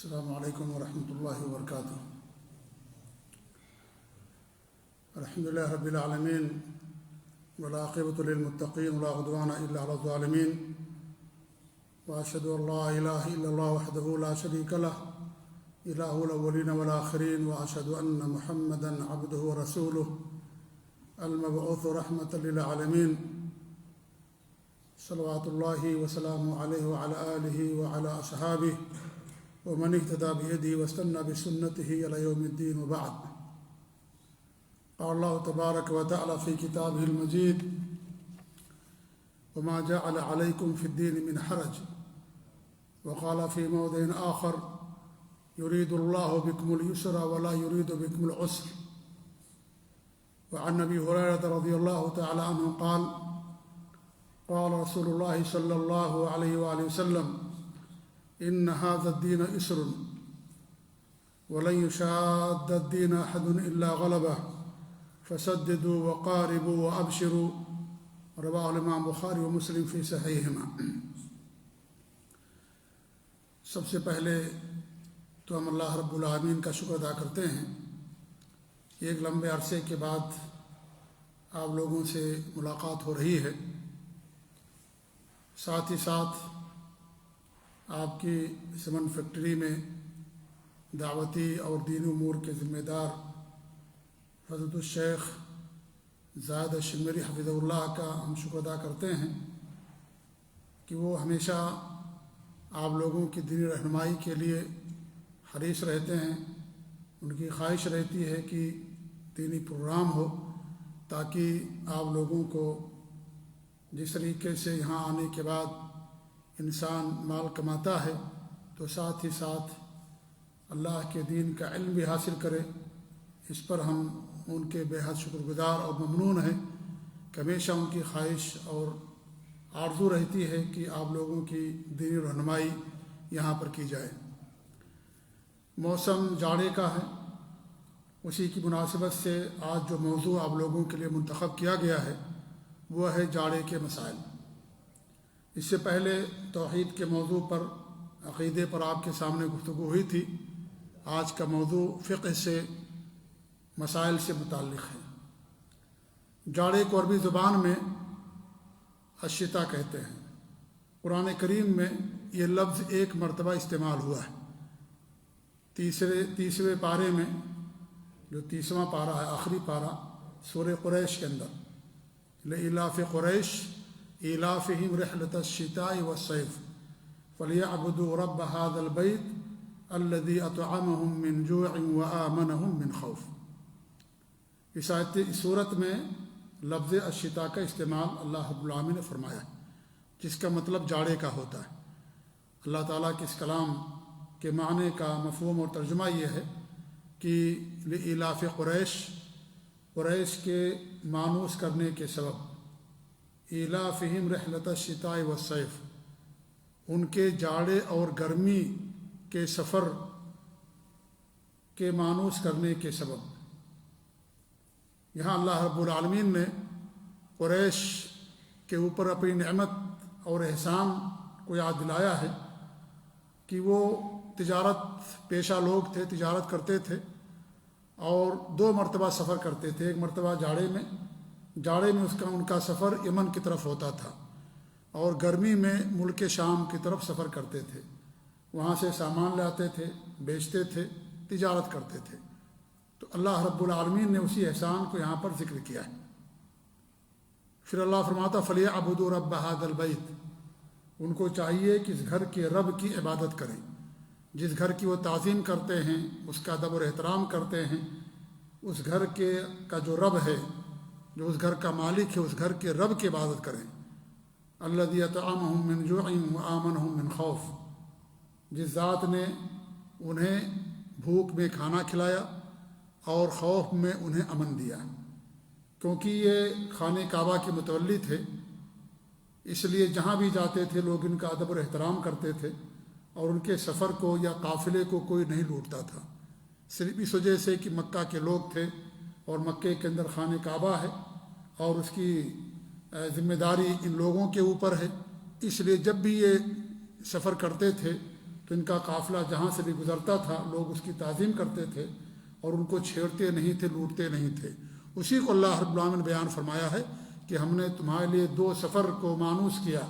السلام علیکم ورحمۃ اللہ وبرکاتہ۔ الحمد للہ رب العالمین والعاقبۃ للمتقین ولا عدوان الا علی الظالمین، واشهد ان لا الہ الا اللہ وحدہ لا شریک لہ الہ الاولین والآخرین، واشهد ان محمدا عبدہ ورسولہ المبعوث رحمۃ للعالمین، صلوات اللہ وسلامہ علیہ وعلی آلہ وعلی اصحابہ ومن اهتدى بهديه واستنى بسنته إلى يوم الدين، وبعد۔ قال الله تبارك وتعالى في كتابه المجيد: وما جعل عليكم في الدين من حرج، وقال في موضع آخر: يريد الله بكم اليسر ولا يريد بكم العسر۔ وعن أبي هريرة رضي الله تعالى عنه قال: قال رسول الله صلى الله عليه وآله وسلم: إن هذا الدين يسر ولن يشاد الدين أحد إلا غلبه فسددوا وقاربوا وأبشروا، رواه الإمام بخاری و مسلم فی صحیحہما۔ سب سے پہلے تو ہم اللہ رب العالمین کا شکر ادا کرتے ہیں کہ ایک لمبے عرصے کے بعد آپ لوگوں سے ملاقات ہو رہی ہے، ساتھ ہی ساتھ آپ کی سمن فیکٹری میں دعوتی اور دینی امور کے ذمہ دار حضرت الشیخ زاہد الشمری حفظہ اللہ کا ہم شکر ادا کرتے ہیں کہ وہ ہمیشہ آپ لوگوں کی دینی رہنمائی کے لیے حریص رہتے ہیں۔ ان کی خواہش رہتی ہے کہ دینی پروگرام ہو تاکہ آپ لوگوں کو جس طریقے سے یہاں آنے کے بعد انسان مال کماتا ہے تو ساتھ ہی ساتھ اللہ کے دین کا علم بھی حاصل کرے، اس پر ہم ان کے بے حد شکر گزار اور ممنون ہیں کہ ہمیشہ ان کی خواہش اور آرزو رہتی ہے کہ آپ لوگوں کی دینی رہنمائی یہاں پر کی جائے۔ موسم جاڑے کا ہے، اسی کی مناسبت سے آج جو موضوع آپ لوگوں کے لیے منتخب کیا گیا ہے وہ ہے جاڑے کے مسائل۔ اس سے پہلے توحید کے موضوع پر، عقیدے پر آپ کے سامنے گفتگو ہوئی تھی۔ آج کا موضوع فقہ سے مسائل سے متعلق ہے۔ جاڑے کو عربی زبان میں الشتا کہتے ہیں۔ قرآن کریم میں یہ لفظ ایک مرتبہ استعمال ہوا ہے، تیسرے پارے میں، جو 30واں پارہ ہے، آخری پارہ سورہ قریش کے اندر، لإلاف قریش إيلافهم رحلة الشتاء والصيف فليعبدوا رب هذا البيت الذي أطعمهم من جوع وآمنهم من خوف۔ اس صورت میں لفظ الشتاء کا استعمال اللہ رب العالمین نے فرمایا ہے، جس کا مطلب جاڑے کا ہوتا ہے۔ اللہ تعالیٰ کے اس کلام کے معنی کا مفہوم اور ترجمہ یہ ہے کہ لإلاف قریش، قریش کے مانوس کرنے کے سبب، ایلافہم رحلۃ الشتاء والصیف، ان کے جاڑے اور گرمی کے سفر کے مانوس کرنے کے سبب۔ یہاں اللہ رب العالمین نے قریش کے اوپر اپنی نعمت اور احسان کو یاد دلایا ہے کہ وہ تجارت پیشہ لوگ تھے، تجارت کرتے تھے اور 2 مرتبہ سفر کرتے تھے۔ ایک مرتبہ جاڑے میں ان کا سفر یمن کی طرف ہوتا تھا، اور گرمی میں ملک شام کی طرف سفر کرتے تھے، وہاں سے سامان لاتے تھے، بیچتے تھے، تجارت کرتے تھے۔ تو اللہ رب العالمین نے اسی احسان کو یہاں پر ذکر کیا ہے۔ پھر اللہ فرماتا فَلْيَعْبُدُوا رَبَّ هَذَا الْبَيْتِ، ان کو چاہیے کہ اس گھر کے رب کی عبادت کریں، جس گھر کی وہ تعظیم کرتے ہیں، اس کا ادب اور احترام کرتے ہیں، اس گھر کا جو رب ہے، جو اس گھر کا مالک ہے، اس گھر کے رب کی عبادت کریں۔ الذی اطعمہم من جوع وآمنہم من خوف، جس ذات نے انہیں بھوک میں کھانا کھلایا اور خوف میں انہیں امن دیا۔ کیونکہ یہ خانہ کعبہ کے متولی تھے، اس لیے جہاں بھی جاتے تھے لوگ ان کا ادب اور احترام کرتے تھے، اور ان کے سفر کو یا قافلے کو کوئی نہیں لوٹتا تھا، صرف اس وجہ سے کہ مکہ کے لوگ تھے اور مکے کے اندر خانہ کعبہ ہے اور اس کی ذمہ داری ان لوگوں کے اوپر ہے۔ اس لیے جب بھی یہ سفر کرتے تھے تو ان کا قافلہ جہاں سے بھی گزرتا تھا لوگ اس کی تعظیم کرتے تھے اور ان کو چھیڑتے نہیں تھے، لوٹتے نہیں تھے۔ اسی کو اللہ رب العالمین نے بیان فرمایا ہے کہ ہم نے تمہارے لیے 2 سفر کو مانوس کیا،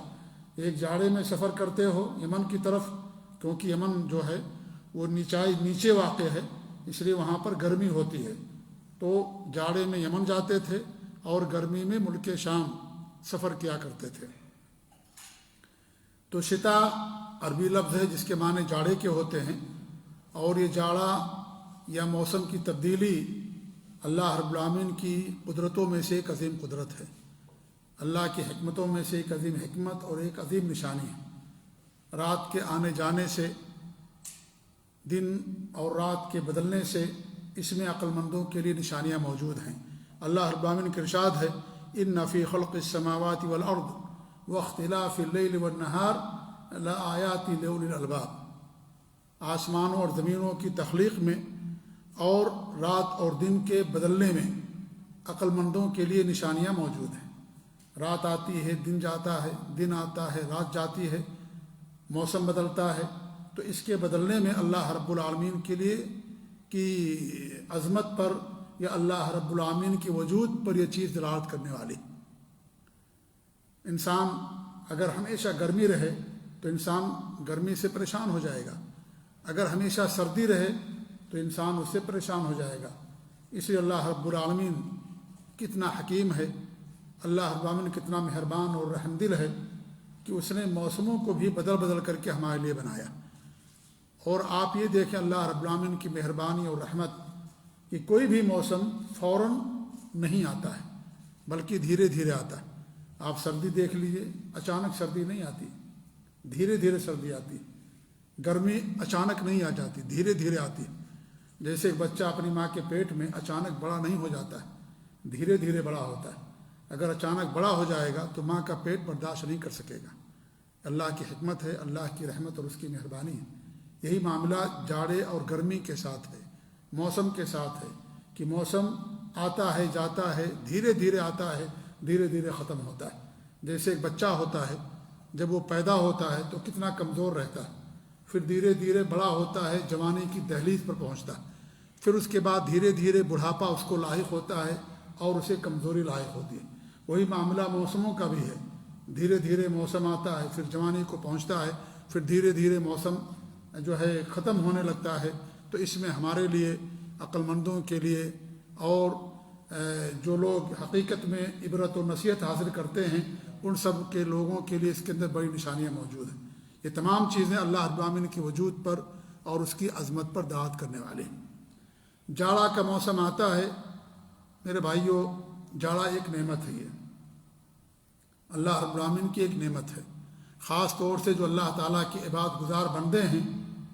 ایک جاڑے میں سفر کرتے ہو یمن کی طرف، کیونکہ یمن جو ہے وہ نیچے واقع ہے، اس لیے وہاں پر گرمی ہوتی ہے، تو جاڑے میں یمن جاتے تھے اور گرمی میں ملک شام سفر کیا کرتے تھے۔ تو شتا عربی لفظ ہے جس کے معنی جاڑے کے ہوتے ہیں، اور یہ جاڑا یا موسم کی تبدیلی اللہ رب العالمین کی قدرتوں میں سے ایک عظیم قدرت ہے، اللہ کی حکمتوں میں سے ایک عظیم حکمت اور ایک عظیم نشانی ہے۔ رات کے آنے جانے سے، دن اور رات کے بدلنے سے اس میں عقل مندوں کے لیے نشانیاں موجود ہیں۔ اللہ رب العالمین کا ارشاد ہے ان فی خلق السماوات والارض واختلاف اللیل والنہار لآیات لأولی الالباب، آسمانوں اور زمینوں کی تخلیق میں اور رات اور دن کے بدلنے میں عقل مندوں کے لیے نشانیاں موجود ہیں۔ رات آتی ہے، دن جاتا ہے، دن آتا ہے، رات جاتی ہے، موسم بدلتا ہے، تو اس کے بدلنے میں اللہ رب العالمین کے لیے کی عظمت پر یا اللہ رب العالمین کے وجود پر یہ چیز دلالت کرنے والی۔ انسان اگر ہمیشہ گرمی رہے تو انسان گرمی سے پریشان ہو جائے گا، اگر ہمیشہ سردی رہے تو انسان اس سے پریشان ہو جائے گا۔ اس لیے اللہ رب العالمین کتنا حکیم ہے، اللہ رب العالمین کتنا مہربان اور رحم دل ہے کہ اس نے موسموں کو بھی بدل بدل کر کے ہمارے لیے بنایا۔ اور آپ یہ دیکھیں اللہ رب العالمین کی مہربانی اور رحمت کہ کوئی بھی موسم فوراً نہیں آتا ہے بلکہ دھیرے دھیرے آتا ہے۔ آپ سردی دیکھ لیجئے، اچانک سردی نہیں آتی، دھیرے دھیرے سردی آتی۔ گرمی اچانک نہیں آ جاتی، دھیرے دھیرے آتی۔ جیسے ایک بچہ اپنی ماں کے پیٹ میں اچانک بڑا نہیں ہو جاتا ہے، دھیرے دھیرے بڑا ہوتا ہے۔ اگر اچانک بڑا ہو جائے گا تو ماں کا پیٹ برداشت نہیں کر سکے گا۔ اللہ کی حکمت ہے، اللہ کی رحمت اور اس کی مہربانی ہے۔ یہی معاملہ جاڑے اور گرمی کے ساتھ ہے، موسم کے ساتھ ہے کہ موسم آتا ہے جاتا ہے، دھیرے دھیرے آتا ہے، دھیرے دھیرے ختم ہوتا ہے۔ جیسے ایک بچہ ہوتا ہے، جب وہ پیدا ہوتا ہے تو کتنا کمزور رہتا ہے، پھر دھیرے دھیرے بڑا ہوتا ہے، جوانی کی دہلیز پر پہنچتا ہے، پھر اس کے بعد دھیرے دھیرے بڑھاپا اس کو لاحق ہوتا ہے اور اسے کمزوری لاحق ہوتی ہے۔ وہی معاملہ موسموں کا بھی ہے، دھیرے دھیرے موسم آتا ہے، پھر جوانی کو پہنچتا ہے، پھر دھیرے دھیرے موسم جو ہے ختم ہونے لگتا ہے۔ تو اس میں ہمارے لیے، عقل مندوں کے لیے، اور جو لوگ حقیقت میں عبرت و نصیحت حاصل کرتے ہیں ان سب کے لوگوں کے لیے اس کے اندر بڑی نشانیاں موجود ہیں۔ یہ تمام چیزیں اللہ رب العالمین کے وجود پر اور اس کی عظمت پر دعوت کرنے والی ہیں۔ جاڑا کا موسم آتا ہے میرے بھائیوں، جاڑا ایک نعمت ہے، یہ اللہ رب العالمین کی ایک نعمت ہے، خاص طور سے جو اللہ تعالیٰ کے عبادت گزار بندے ہیں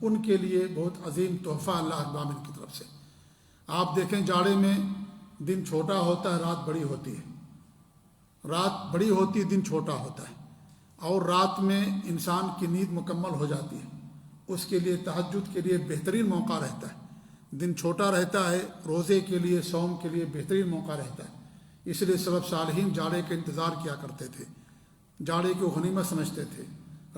ان کے لیے بہت عظیم تحفہ اللہ رب العالمین کی طرف سے۔ آپ دیکھیں جاڑے میں دن چھوٹا ہوتا ہے، رات بڑی ہوتی ہے، رات بڑی ہوتی ہے، دن چھوٹا ہوتا ہے، اور رات میں انسان کی نیند مکمل ہو جاتی ہے، اس کے لیے تہجد کے لیے بہترین موقع رہتا ہے۔ دن چھوٹا رہتا ہے، روزے کے لیے، صوم کے لیے بہترین موقع رہتا ہے۔ اس لیے سلف صالحین جاڑے کا انتظار کیا کرتے تھے، جاڑے کو غنیمت سمجھتے تھے،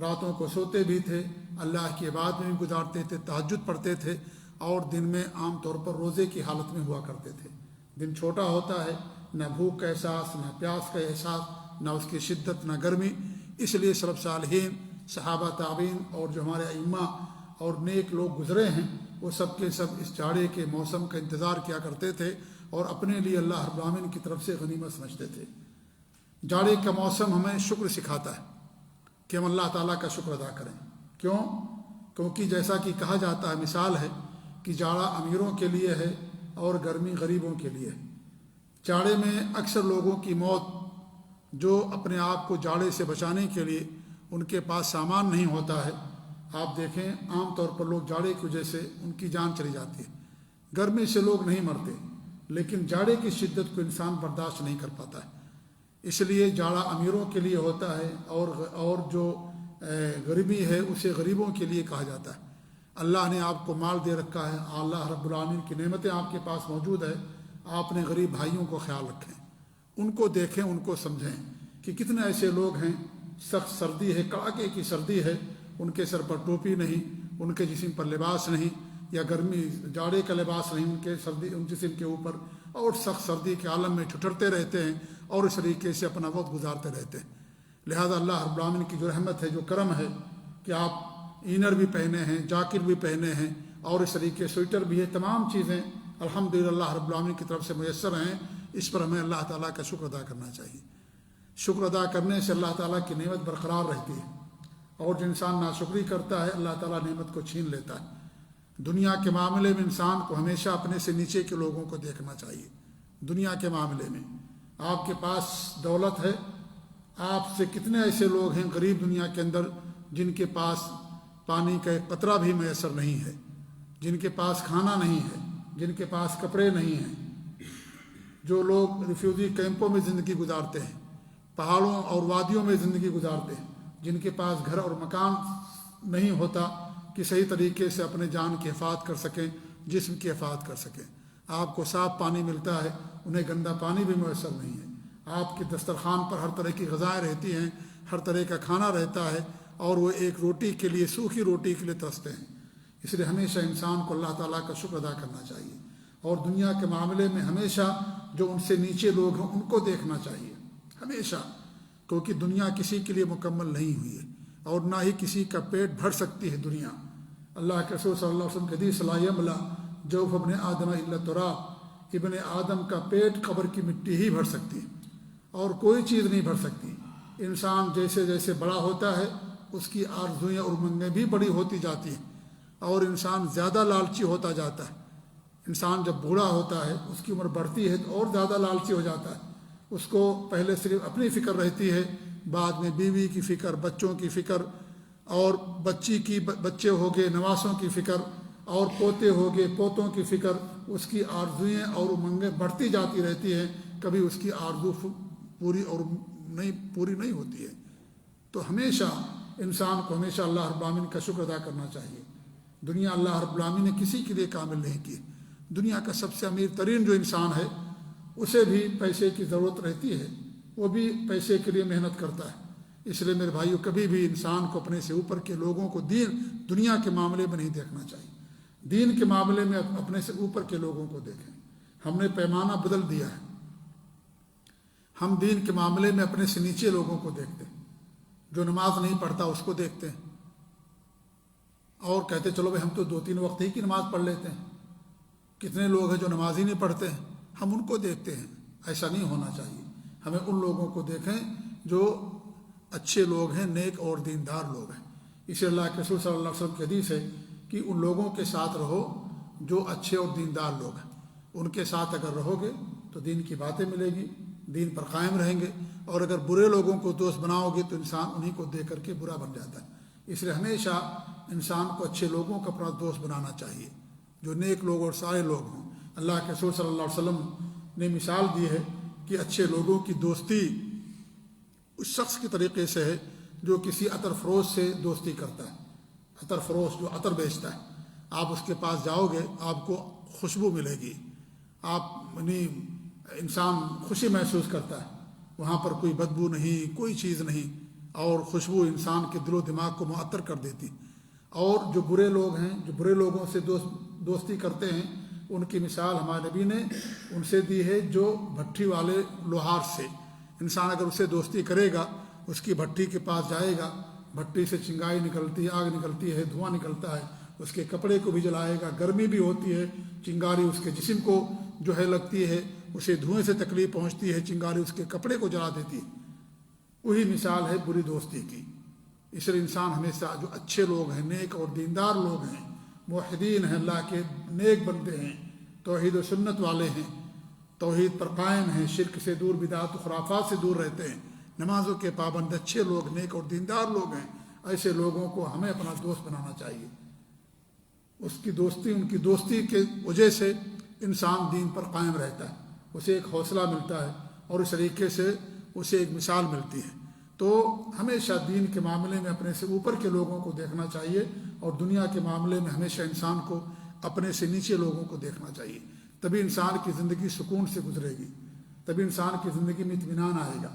راتوں کو سوتے بھی تھے، اللہ کی عبادت میں بھی گزارتے تھے، تہجد پڑھتے تھے، اور دن میں عام طور پر روزے کی حالت میں ہوا کرتے تھے۔ دن چھوٹا ہوتا ہے، نہ بھوک کا احساس، نہ پیاس کا احساس، نہ اس کی شدت، نہ گرمی۔ اس لیے سلف صالحین، صحابہ تابعین اور جو ہمارے ائمہ اور نیک لوگ گزرے ہیں وہ سب کے سب اس جاڑے کے موسم کا انتظار کیا کرتے تھے اور اپنے لیے اللہ رب العالمین کی طرف سے غنیمت سمجھتے تھے۔ جاڑے کا موسم ہمیں شکر سکھاتا ہے کہ ہم اللہ تعالیٰ کا شکر ادا کریں۔ کیونکہ جیسا کہ کہا جاتا ہے، مثال ہے کہ جاڑا امیروں کے لیے ہے اور گرمی غریبوں کے لیے ہے۔ جاڑے میں اکثر لوگوں کی موت جو اپنے آپ کو جاڑے سے بچانے کے لیے ان کے پاس سامان نہیں ہوتا ہے، آپ دیکھیں عام طور پر لوگ جاڑے کی وجہ سے ان کی جان چلی جاتی ہے۔ گرمی سے لوگ نہیں مرتے، لیکن جاڑے کی شدت کو انسان برداشت نہیں کر پاتا ہے۔ اس لیے جاڑا امیروں کے لیے ہوتا ہے اور جو غریبی ہے اسے غریبوں کے لیے کہا جاتا ہے۔ اللہ نے آپ کو مال دے رکھا ہے، اللہ رب العالمین کی نعمتیں آپ کے پاس موجود ہے، آپ نے غریب بھائیوں کو خیال رکھیں، ان کو دیکھیں، ان کو سمجھیں کہ کتنے ایسے لوگ ہیں، سخت سردی ہے، کڑاکے کی سردی ہے، ان کے سر پر ٹوپی نہیں، ان کے جسم پر لباس نہیں، یا گرمی جاڑے کا لباس نہیں ان جسم کے اوپر، اور سخت سردی کے عالم میں ٹھٹرتے رہتے ہیں اور اس طریقے سے اپنا وقت گزارتے رہتے ہیں۔ لہذا اللہ رب العالمین کی جو رحمت ہے، جو کرم ہے کہ آپ اینر بھی پہنے ہیں، جاکٹ بھی پہنے ہیں، اور اس طریقے سویٹر بھی ہے، تمام چیزیں الحمدللہ اللہ رب العالمین کی طرف سے میسر ہیں۔ اس پر ہمیں اللہ تعالیٰ کا شکر ادا کرنا چاہیے۔ شکر ادا کرنے سے اللہ تعالیٰ کی نعمت برقرار رہتی ہے، اور جو انسان ناشکری کرتا ہے اللہ تعالیٰ نعمت کو چھین لیتا ہے۔ دنیا کے معاملے میں انسان کو ہمیشہ اپنے سے نیچے کے لوگوں کو دیکھنا چاہیے۔ دنیا کے معاملے میں آپ کے پاس دولت ہے، آپ سے کتنے ایسے لوگ ہیں غریب دنیا کے اندر جن کے پاس پانی کا ایک قطرہ بھی میسر نہیں ہے، جن کے پاس کھانا نہیں ہے، جن کے پاس کپڑے نہیں ہیں، جو لوگ ریفیوجی کیمپوں میں زندگی گزارتے ہیں، پہاڑوں اور وادیوں میں زندگی گزارتے ہیں، جن کے پاس گھر اور مکان نہیں ہوتا کہ صحیح طریقے سے اپنے جان کی حفاظت کر سکیں، جسم کی حفاظت کر سکیں۔ آپ کو صاف پانی ملتا ہے، انہیں گندا پانی بھی میسر نہیں ہے۔ آپ کے دسترخوان پر ہر طرح کی غذائیں رہتی ہیں، ہر طرح کا کھانا رہتا ہے، اور وہ ایک روٹی کے لیے، سوکھی روٹی کے لیے ترستے ہیں۔ اس لیے ہمیشہ انسان کو اللہ تعالیٰ کا شکر ادا کرنا چاہیے، اور دنیا کے معاملے میں ہمیشہ جو ان سے نیچے لوگ ہیں ان کو دیکھنا چاہیے ہمیشہ، کیونکہ دنیا کسی کے لیے مکمل نہیں ہوئی ہے، اور نہ ہی کسی کا پیٹ بھر سکتی ہے دنیا۔ اللہ کے رسول صلی اللہ علیہ وسلم کی حدیث لا یملا جوف ابن آدم الا تراب، ابن آدم کا پیٹ قبر کی مٹی ہی بھر سکتی ہے، اور کوئی چیز نہیں بھر سکتی۔ انسان جیسے جیسے بڑا ہوتا ہے اس کی آرزوئیں اور امنگیں بھی بڑی ہوتی جاتی ہیں، اور انسان زیادہ لالچی ہوتا جاتا ہے۔ انسان جب بوڑھا ہوتا ہے، اس کی عمر بڑھتی ہے تو اور زیادہ لالچی ہو جاتا ہے۔ اس کو پہلے صرف اپنی فکر رہتی ہے، بعد میں بیوی کی فکر، بچوں کی فکر، اور بچے ہو گئے نواسوں کی فکر، اور پوتے ہو گئے پوتوں کی فکر۔ اس کی آرزوئیں اور امنگیں بڑھتی جاتی رہتی ہیں، کبھی اس کی آرزو پوری نہیں ہوتی ہے۔ تو ہمیشہ انسان کو ہمیشہ اللہ رب العالمین کا شکر ادا کرنا چاہیے۔ دنیا اللہ رب العالمین نے کسی کے لیے کامل نہیں کی۔ دنیا کا سب سے امیر ترین جو انسان ہے اسے بھی پیسے کی ضرورت رہتی ہے، وہ بھی پیسے کے لیے محنت کرتا ہے۔ اس لیے میرے بھائیو، کبھی بھی انسان کو اپنے سے اوپر کے لوگوں کو دنیا کے معاملے میں نہیں دیکھنا چاہیے۔ دین کے معاملے میں اپنے سے اوپر کے لوگوں کو دیکھیں۔ ہم نے پیمانہ بدل دیا ہے، ہم دین کے معاملے میں اپنے سے نیچے لوگوں کو دیکھتے ہیں۔ جو نماز نہیں پڑھتا اس کو دیکھتے ہیں، اور کہتے چلو بھائی ہم تو 2-3 وقت ہی کی نماز پڑھ لیتے ہیں۔ کتنے لوگ ہیں جو نماز ہی نہیں پڑھتے ہیں، ہم ان کو دیکھتے ہیں۔ ایسا نہیں ہونا چاہیے۔ ہمیں ان لوگوں کو دیکھیں جو اچھے لوگ ہیں، نیک اور دیندار لوگ ہیں۔ اسی اللہ کے رسول صلی اللہ علیہ وسلم کی حدیث ہے کہ ان لوگوں کے ساتھ رہو جو اچھے اور دیندار لوگ ہیں۔ ان کے ساتھ اگر رہو گے تو دین کی باتیں ملے گی، دین پر قائم رہیں گے، اور اگر برے لوگوں کو دوست بناؤ گے تو انسان انہی کو دیکھ کر کے برا بن جاتا ہے۔ اس لیے ہمیشہ انسان کو اچھے لوگوں کا اپنا دوست بنانا چاہیے، جو نیک لوگ اور سارے لوگ ہوں۔ اللہ کے رسول صلی اللہ علیہ وسلم نے مثال دی ہے کہ اچھے لوگوں کی دوستی اس شخص کے طریقے سے ہے جو کسی عطر فروش سے دوستی کرتا ہے۔ عطر فروش جو عطر بیچتا ہے، آپ اس کے پاس جاؤ گے آپ کو خوشبو ملے گی، انسان خوشی محسوس کرتا ہے، وہاں پر کوئی بدبو نہیں، کوئی چیز نہیں، اور خوشبو انسان کے دل و دماغ کو معطر کر دیتی۔ اور جو برے لوگ ہیں، جو برے لوگوں سے دوستی کرتے ہیں، ان کی مثال ہمارے نبی نے ان سے دی ہے جو بھٹی والے لوہار سے۔ انسان اگر اس سے دوستی کرے گا، اس کی بھٹی کے پاس جائے گا، بھٹی سے چنگائی نکلتی ہے، آگ نکلتی ہے، دھواں نکلتا ہے، اس کے کپڑے کو بھی جلائے گا، گرمی بھی ہوتی ہے، چنگاری اس کے جسم کو جو ہے لگتی ہے، اسے دھوئیں سے تکلیف پہنچتی ہے، چنگاری اس کے کپڑے کو جلا دیتی ہے۔ وہی مثال ہے بری دوستی کی۔ اس لیے انسان ہمیشہ جو اچھے لوگ ہیں، نیک اور دیندار لوگ ہیں، موحدین ہیں، اللہ کے نیک بندے ہیں، توحید و سنت والے ہیں، توحید پر قائم ہیں، شرک سے دور، بدعت و خرافات سے دور رہتے ہیں، نمازوں کے پابند اچھے لوگ، نیک اور دیندار لوگ ہیں، ایسے لوگوں کو ہمیں اپنا دوست بنانا چاہیے۔ اس کی دوستی، ان کی دوستی کے وجہ سے انسان دین پر قائم رہتا ہے، اسے ایک حوصلہ ملتا ہے، اور اس طریقے سے اسے ایک مثال ملتی ہے۔ تو ہمیشہ دین کے معاملے میں اپنے سے اوپر کے لوگوں کو دیکھنا چاہیے، اور دنیا کے معاملے میں ہمیشہ انسان کو اپنے سے نیچے لوگوں کو دیکھنا چاہیے۔ تبھی انسان کی زندگی سکون سے گزرے گی، تبھی انسان کی زندگی میں اطمینان آئے گا۔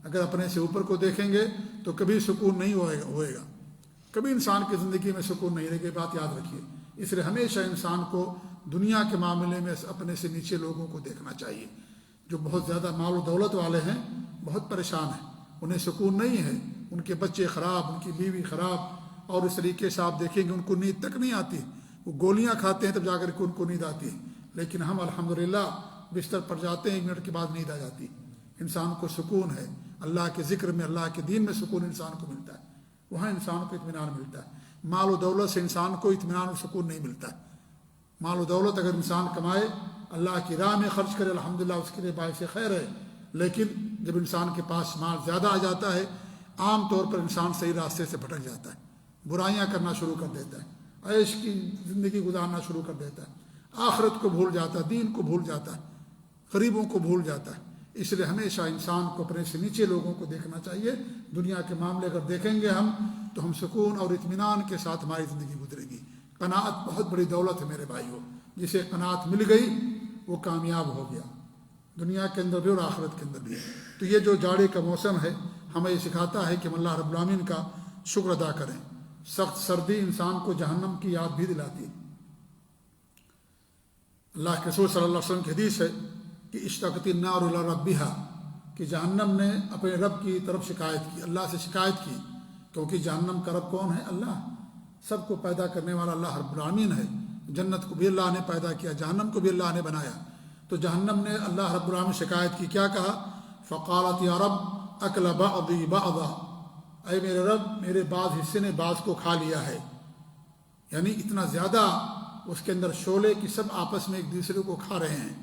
اگر اپنے سے اوپر کو دیکھیں گے تو کبھی سکون نہیں ہوئے گا، کبھی انسان کی زندگی میں سکون نہیں رہے گی، بات یاد رکھیے۔ اس لیے ہمیشہ انسان کو دنیا کے معاملے میں اپنے سے نیچے لوگوں کو دیکھنا چاہیے۔ جو بہت زیادہ مال و دولت والے ہیں بہت پریشان ہیں، انہیں سکون نہیں ہے، ان کے بچے خراب، ان کی بیوی خراب، اور اس طریقے سے آپ دیکھیں گے ان کو نیند تک نہیں آتی، وہ گولیاں کھاتے ہیں تب جا کر کے ان کو نیند آتی ہے، لیکن ہم الحمدللہ بستر پر جاتے ہیں 1 منٹ کے بعد نیند آ جاتی۔ انسان کو سکون ہے، اللہ کے ذکر میں، اللہ کے دین میں سکون انسان کو ملتا ہے، وہاں انسان کو اطمینان ملتا ہے۔ مال و دولت سے انسان کو اطمینان اور سکون نہیں ملتا ہے۔ مال و دولت اگر انسان کمائے، اللہ کی راہ میں خرچ کرے، الحمدللہ اس کے لیے باعث خیر ہے، لیکن جب انسان کے پاس مال زیادہ آ جاتا ہے، عام طور پر انسان صحیح راستے سے بھٹک جاتا ہے، برائیاں کرنا شروع کر دیتا ہے، عیش کی زندگی گزارنا شروع کر دیتا ہے، آخرت کو بھول جاتا ہے، دین کو بھول جاتا ہے، غریبوں کو بھول جاتا ہے۔ اس لیے ہمیشہ انسان کو اپنے سے نیچے لوگوں کو دیکھنا چاہیے۔ دنیا کے معاملے اگر دیکھیں گے ہم تو ہم سکون اور اطمینان کے ساتھ ہماری زندگی گزرے گی۔ قناعت بہت بڑی دولت ہے میرے بھائیوں، جسے قناعت مل گئی وہ کامیاب ہو گیا، دنیا کے اندر بھی اور آخرت کے اندر بھی۔ تو یہ جو جاڑے کا موسم ہے ہمیں یہ سکھاتا ہے کہ ہم اللہ رب العالمین کا شکر ادا کریں۔ سخت سردی انسان کو جہنم کی یاد بھی دلاتی ہے۔ اللہ کے رسول صلی اللہ علیہ وسلم کی حدیث ہے کہ اشتقت النار الی ربھا، کہ جہنم نے اپنے رب کی طرف شکایت کی، اللہ سے شکایت کی، کیونکہ جہنم کا رب کون ہے؟ اللہ، سب کو پیدا کرنے والا اللہ رب العالمین ہے۔ جنت کو بھی اللہ نے پیدا کیا، جہنم کو بھی اللہ نے بنایا۔ تو جہنم نے اللہ رب العالمین شکایت کی، کیا کہا؟ فقالت یا رب اکل بعضی بعضا، اے میرے رب میرے بعض حصے نے بعض کو کھا لیا ہے، یعنی اتنا زیادہ اس کے اندر شعلے کی سب آپس میں ایک دوسرے کو کھا رہے ہیں۔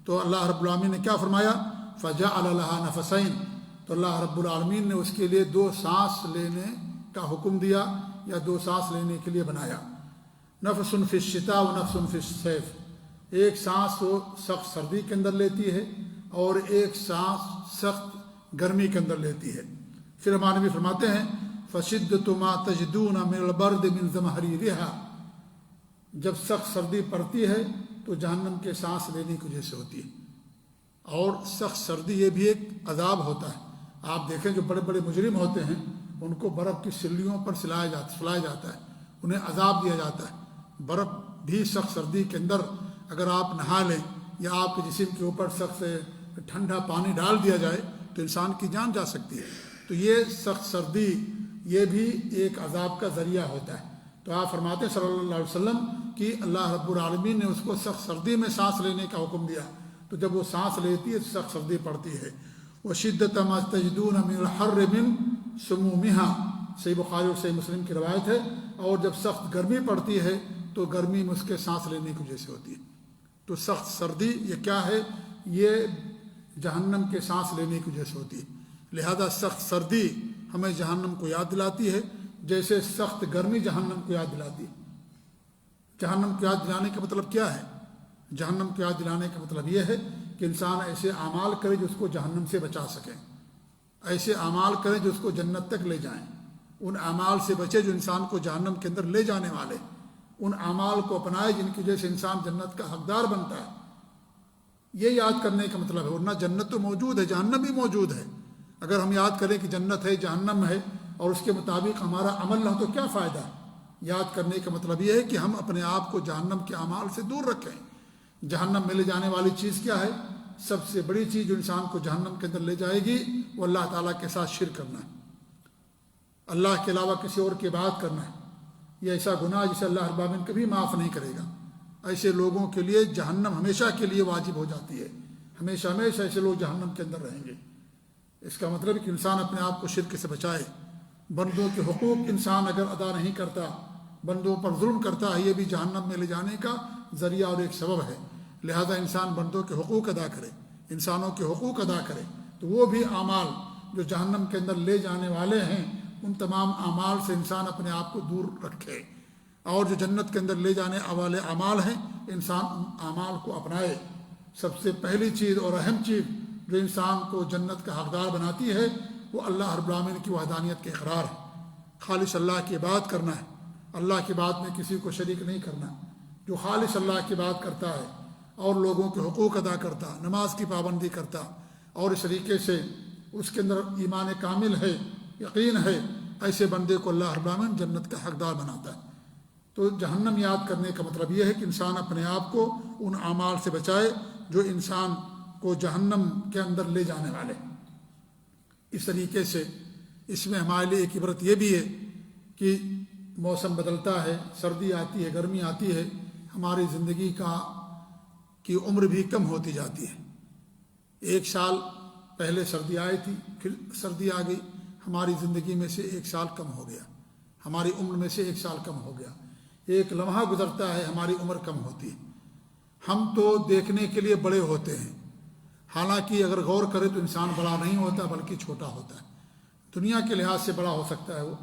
تو اللہ رب العالمین نے کیا فرمایا؟ فجعل لها نفسین، تو اللہ رب العالمین نے اس کے لیے 2 سانس لینے کا حکم دیا، یا 2 سانس لینے کے لیے بنایا۔ نفس فی الشتاء و نفس فی الصیف، ایک سانس وہ سخت سردی کے اندر لیتی ہے اور ایک سانس سخت گرمی کے اندر لیتی ہے۔ پھر ہمارے نبی فرماتے ہیں فشدۃ ما تجدون من البرد من زمہریرھا، جب سخت سردی پڑتی ہے تو جہنم کے سانس لینے کی وجہ سے ہوتی ہے۔ اور سخت سردی یہ بھی ایک عذاب ہوتا ہے۔ آپ دیکھیں جو بڑے بڑے مجرم ہوتے ہیں ان کو برف کی سلیوں پر سلایا جاتا ہے، انہیں عذاب دیا جاتا ہے۔ برف بھی سخت سردی کے اندر اگر آپ نہا لیں یا آپ کے جسم کے اوپر سخت سے ٹھنڈا پانی ڈال دیا جائے تو انسان کی جان جا سکتی ہے۔ تو یہ سخت سردی یہ بھی ایک عذاب کا ذریعہ ہوتا ہے۔ تو آپ فرماتے ہیں صلی اللہ علیہ وسلم کہ اللہ رب العالمین نے اس کو سخت سردی میں سانس لینے کا حکم دیا، تو جب وہ سانس لیتی ہے تو سخت سردی پڑتی ہے۔ وشدۃ ما تجدون من الحر من سمومها، صحیح بخاری اور صحیح مسلم کی روایت ہے۔ اور جب سخت گرمی پڑتی ہے تو گرمی میں اس کے سانس لینے کی وجہ سے ہوتی ہے۔ تو سخت سردی یہ کیا ہے؟ یہ جہنم کے سانس لینے کی وجہ سے ہوتی ہے۔ لہذا سخت سردی ہمیں جہنم کو یاد دلاتی ہے، جیسے سخت گرمی جہنم کو یاد دلاتی ہے۔ جہنم کو یاد دلانے کا مطلب کیا ہے؟ جہنم کو یاد دلانے کا مطلب یہ ہے کہ انسان ایسے اعمال کرے جو اس کو جہنم سے بچا سکیں، ایسے اعمال کریں جو اس کو جنت تک لے جائیں، ان اعمال سے بچے جو انسان کو جہنم کے اندر لے جانے والے، ان اعمال کو اپنائے جن کی وجہ سے انسان جنت کا حقدار بنتا ہے۔ یہ یاد کرنے کا مطلب ہے، ورنہ جنت تو موجود ہے، جہنم بھی موجود ہے۔ اگر ہم یاد کریں کہ جنت ہے، جہنم ہے، اور اس کے مطابق ہمارا عمل نہ ہو تو کیا فائدہ ہے؟ یاد کرنے کا مطلب یہ ہے کہ ہم اپنے آپ کو جہنم کے اعمال سے دور رکھیں۔ جہنم میں لے جانے والی چیز کیا ہے؟ سب سے بڑی چیز جو انسان کو جہنم کے اندر لے جائے گی وہ اللہ تعالیٰ کے ساتھ شرک کرنا ہے، اللہ کے علاوہ کسی اور کی عبادت کرنا ہے۔ یہ ایسا گناہ جسے اللہ رب العالمین کبھی معاف نہیں کرے گا۔ ایسے لوگوں کے لیے جہنم ہمیشہ کے لیے واجب ہو جاتی ہے، ہمیشہ ہمیشہ ایسے لوگ جہنم کے اندر رہیں گے۔ اس کا مطلب ہے کہ انسان اپنے آپ کو شرک سے بچائے۔ بندوں کے حقوق انسان اگر ادا نہیں کرتا، بندوں پر ظلم کرتا ہے، یہ بھی جہنم میں لے جانے کا ذریعہ اور ایک سبب ہے۔ لہذا انسان بندوں کے حقوق ادا کرے، انسانوں کے حقوق ادا کرے، تو وہ بھی اعمال جو جہنم کے اندر لے جانے والے ہیں ان تمام اعمال سے انسان اپنے آپ کو دور رکھے، اور جو جنت کے اندر لے جانے والے اعمال ہیں انسان ان اعمال کو اپنائے۔ سب سے پہلی چیز اور اہم چیز جو انسان کو جنت کا حقدار بناتی ہے وہ اللہ رب العالمین کی وحدانیت کے اقرار ہے۔ خالص اللہ کی بات کرنا ہے، اللہ کی بات میں کسی کو شریک نہیں کرنا۔ جو خالص اللہ کی بات کرتا ہے اور لوگوں کے حقوق ادا کرتا، نماز کی پابندی کرتا، اور اس طریقے سے اس کے اندر ایمان کامل ہے، یقین ہے ایسے بندے کو اللہ رب العالمین جنت کا حقدار بناتا ہے۔ تو جہنم یاد کرنے کا مطلب یہ ہے کہ انسان اپنے آپ کو ان اعمال سے بچائے جو انسان کو جہنم کے اندر لے جانے والے۔ اس طریقے سے اس میں ہمارے لیے ایک عبرت یہ بھی ہے کہ موسم بدلتا ہے، سردی آتی ہے، گرمی آتی ہے، ہماری زندگی کی عمر بھی کم ہوتی جاتی ہے۔ ایک سال پہلے سردی آئی تھی، پھر سردی آ گئی، ہماری زندگی میں سے ایک سال کم ہو گیا، ہماری عمر میں سے ایک سال کم ہو گیا۔ ایک لمحہ گزرتا ہے، ہماری عمر کم ہوتی ہے۔ ہم تو دیکھنے کے لیے بڑے ہوتے ہیں، حالانکہ اگر غور کرے تو انسان بڑا نہیں ہوتا بلکہ چھوٹا ہوتا ہے۔ دنیا کے لحاظ سے بڑا ہو سکتا ہے وہ،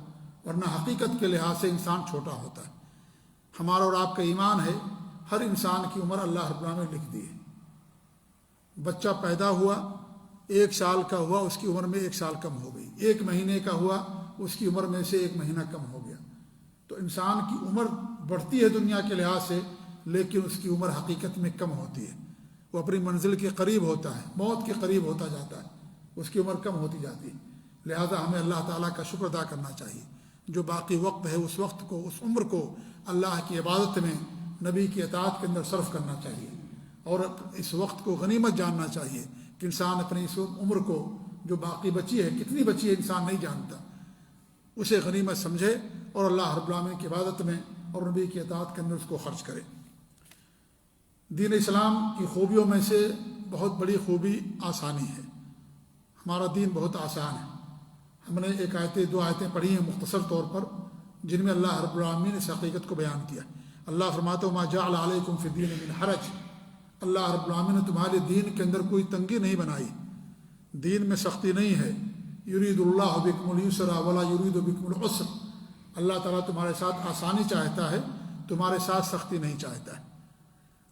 ورنہ حقیقت کے لحاظ سے انسان چھوٹا ہوتا ہے۔ ہمارا اور آپ کا ایمان ہے، ہر انسان کی عمر اللہ رب العالمین نے لکھ دی ہے۔ بچہ پیدا ہوا، ایک سال کا ہوا، اس کی عمر میں ایک سال کم ہو گئی۔ ایک مہینے کا ہوا، اس کی عمر میں سے ایک مہینہ کم ہو گیا۔ تو انسان کی عمر بڑھتی ہے دنیا کے لحاظ سے، لیکن اس کی عمر حقیقت میں کم ہوتی ہے۔ وہ اپنی منزل کے قریب ہوتا ہے، موت کے قریب ہوتا جاتا ہے، اس کی عمر کم ہوتی جاتی ہے۔ لہذا ہمیں اللہ تعالیٰ کا شکر ادا کرنا چاہیے۔ جو باقی وقت ہے اس وقت کو، اس عمر کو اللہ کی عبادت میں، نبی کی اطاعت کے اندر صرف کرنا چاہیے، اور اس وقت کو غنیمت جاننا چاہیے کہ انسان اپنی اس عمر کو جو باقی بچی ہے، کتنی بچی ہے انسان نہیں جانتا، اسے غنیمت سمجھے اور اللہ رب العالمین کی عبادت میں اور نبی کی اطاعت کے اندر اس کو خرچ کرے۔ دین اسلام کی خوبیوں میں سے بہت بڑی خوبی آسانی ہے۔ ہمارا دین بہت آسان ہے۔ ہم نے دو آیتیں پڑھی ہیں مختصر طور پر، جن میں اللہ رب العالمین نے اس حقیقت کو بیان کیا۔ اللہ فرماتا ہے ما جعل علیکم فی الدین من حرج، اللہ رب العالمین نے تمہارے دین کے اندر کوئی تنگی نہیں بنائی، دین میں سختی نہیں ہے۔ یرید اللہ بکم اليسر ولا یرید بکم العسر، اللہ تعالیٰ تمہارے ساتھ آسانی چاہتا ہے، تمہارے ساتھ سختی نہیں چاہتا ہے۔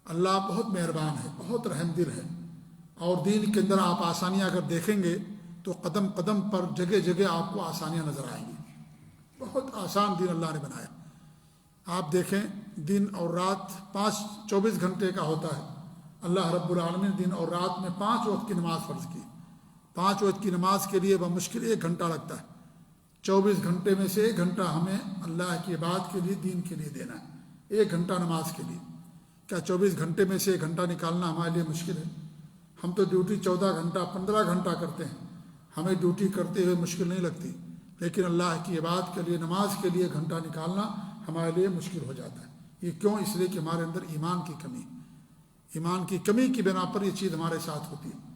اللہ بہت مہربان ہے، بہت رحم دل ہے، اور دین کے اندر آپ آسانیاں اگر دیکھیں گے تو قدم قدم پر جگہ جگہ آپ کو آسانیاں نظر آئیں گی۔ بہت آسان دین اللہ نے بنایا۔ آپ دیکھیں دن اور رات 24 گھنٹے کا ہوتا ہے، اللہ رب العالمین دن اور رات میں 5 وقت کی نماز فرض کی۔ 5 وقت کی نماز کے لیے بمشکل 1 گھنٹہ لگتا ہے۔ 24 گھنٹے میں سے 1 گھنٹہ ہمیں اللہ کی عبادت کے لیے، دین کے لیے دینا ہے۔ 1 گھنٹہ نماز کے لیے، کیا 24 گھنٹے میں سے 1 گھنٹہ نکالنا ہمارے لیے مشکل ہے؟ ہم تو ڈیوٹی 14 گھنٹہ 15 گھنٹہ کرتے ہیں، ہمیں ڈیوٹی کرتے ہوئے مشکل نہیں لگتی، لیکن اللہ کی عبادت کے لیے، نماز کے لیے 1 گھنٹہ نکالنا ہمارے لیے مشکل ہو جاتا ہے۔ یہ کیوں؟ اس لیے کہ ہمارے اندر ایمان کی کمی، ایمان کی کمی کی بنا پر یہ چیز ہمارے ساتھ ہوتی ہے۔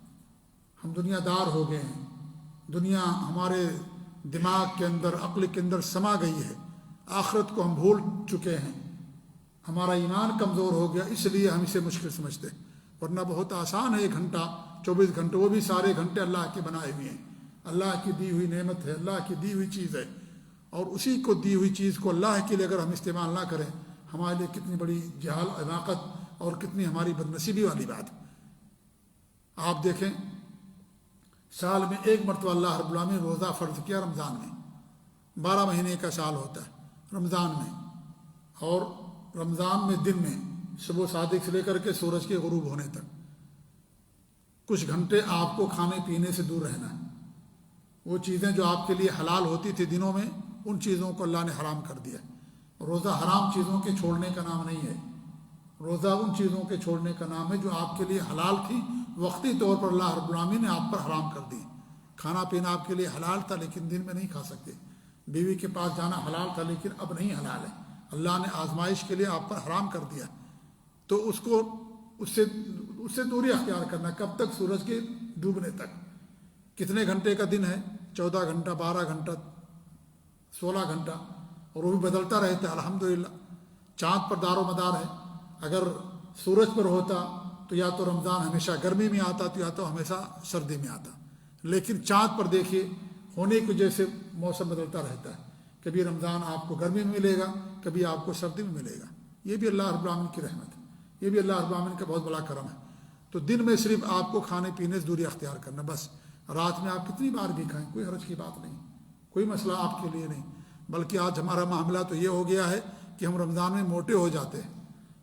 ہم دنیا دار ہو گئے ہیں، دنیا ہمارے دماغ کے اندر، عقل کے اندر سما گئی ہے، آخرت کو ہم بھول چکے ہیں، ہمارا ایمان کمزور ہو گیا، اس لیے ہم اسے مشکل سمجھتے ہیں۔ ورنہ بہت آسان ہے 1 گھنٹہ، 24 گھنٹے، وہ بھی سارے گھنٹے اللہ کے بنائے ہوئے ہیں، اللہ کی دی ہوئی نعمت ہے، اللہ کی دی ہوئی چیز ہے، اور اسی کو دی ہوئی چیز کو اللہ کے لیے اگر ہم استعمال نہ کریں، ہمارے لیے کتنی بڑی حماقت اور کتنی ہماری بدنصیبی والی بات ہے۔ آپ دیکھیں سال میں 1 مرتبہ اللہ رب العالمین نے روزہ فرض کیا، رمضان میں۔ 12 مہینے کا سال ہوتا ہے رمضان میں، اور رمضان میں دن میں صبح صادق سے لے کر کے سورج کے غروب ہونے تک کچھ گھنٹے آپ کو کھانے پینے سے دور رہنا ہے۔ وہ چیزیں جو آپ کے لیے حلال ہوتی تھی دنوں میں، ان چیزوں کو اللہ نے حرام کر دیا۔ روزہ حرام چیزوں کے چھوڑنے کا نام نہیں ہے، روزہ ان چیزوں کے چھوڑنے کا نام ہے جو آپ کے لیے حلال تھی، وقتی طور پر اللہ رب العالمین نے آپ پر حرام کر دی۔ کھانا پینا آپ کے لیے حلال تھا لیکن دن میں نہیں کھا سکتے، بیوی کے پاس جانا حلال تھا لیکن اب نہیں حلال ہے، اللہ نے آزمائش کے لیے آپ پر حرام کر دیا۔ تو اس سے دوری اختیار کرنا۔ کب تک؟ سورج کے ڈوبنے تک۔ کتنے گھنٹے کا دن ہے؟ 14 گھنٹہ، 12 گھنٹہ، 16 گھنٹہ، اور وہ بھی بدلتا رہتا ہے الحمدللہ۔ چاند پر دار و مدار ہے، اگر سورج پر ہوتا تو یا تو رمضان ہمیشہ گرمی میں آتا تو یا تو ہمیشہ سردی میں آتا، لیکن چاند پر دیکھیے ہونے کی وجہ سے موسم بدلتا رہتا ہے، کبھی رمضان آپ کو گرمی میں ملے گا، کبھی آپ کو سردی میں ملے گا۔ یہ بھی اللہ رب العالمین کی رحمت ہے، یہ بھی اللہ رب العالمین کا بہت بڑا کرم ہے۔ تو دن میں صرف آپ کو کھانے پینے سے دوری اختیار کرنا بس۔ رات میں آپ کتنی بار بھی کھائیں، کوئی حرج کی بات نہیں، کوئی مسئلہ آپ کے لیے نہیں۔ بلکہ آج ہمارا معاملہ تو یہ ہو گیا ہے کہ ہم رمضان میں موٹے ہو جاتے ہیں،